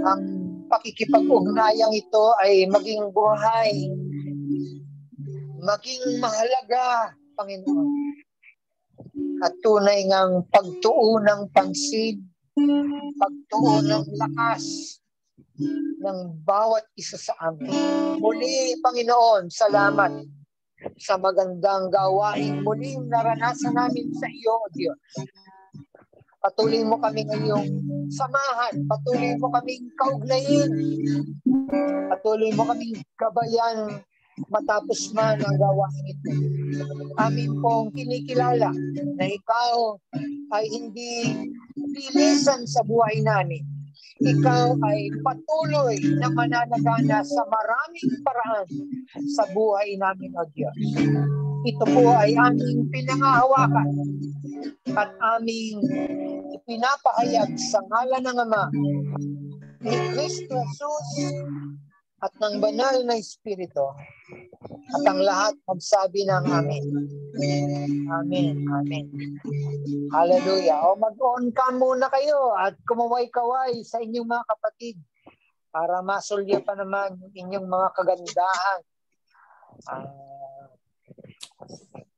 ang pakikipag-ugnayang ito ay maging buhay, maging mahalaga, Panginoon. At tunay ngang pagtuon ng pansin, pagtuon ng lakas ng bawat isa sa amin. Muli, Panginoon, salamat sa magandang gawain muling naranasan namin sa iyo, O Diyos. Patuloy mo kami ngayong samahan, patuloy mo kaming kaugnayin, patuloy mo kaming gabayan matapos man ang gawain ito. Amin pong kinikilala na ikaw ay hindi pilisan sa buhay namin. Ikaw ay patuloy na mananagana sa maraming paraan sa buhay namin, O Diyos. Ito po ay aming pinangahawakan at aming ipinapahayag sa ngalan ng Ama ni Kristo Jesus at ng banal na Espiritu at ang lahat magsabi ng Amen. Amen. Amen. Hallelujah. O mag-on cam muna kayo at kumaway-kaway sa inyong mga kapatid para masulya pa naman yung inyong mga kagandahan.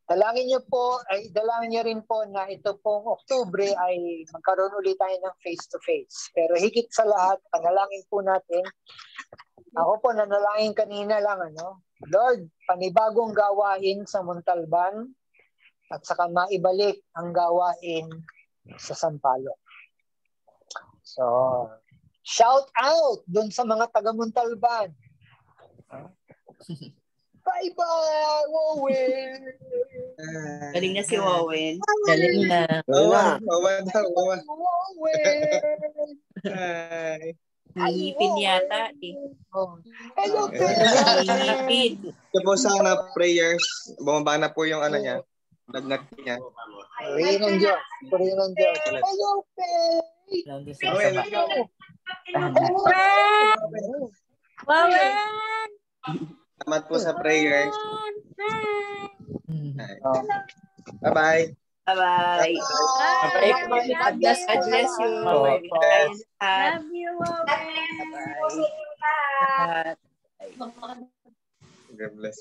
Dalangin niyo rin po na ito pong Oktubre ay magkaroon ulit tayo ng face-to-face. Pero higit sa lahat, panalangin po natin. Ako po nanalangin kanina lang, Lord, panibagong gawain sa Montalban at saka maibalik ang gawain sa Sampaloc. So, shout out dun sa mga taga Montalban. Bye-bye, Wowen! Galing na si Wowen. Galing na. Wowen. Hi. Hihipin yata eh. Oh. Hello, Hihipin. Ito po sana prayers. Bumaba na po yung niya. Lagnat niya. Purihin ng Diyos. Purihin ng Diyos. Hello, Faye! Nandun sila sa baba. Wowen! Salamat po sa prayers. Bye-bye. Bye-bye. God bless you. Love you, Wowen! Bye. God bless.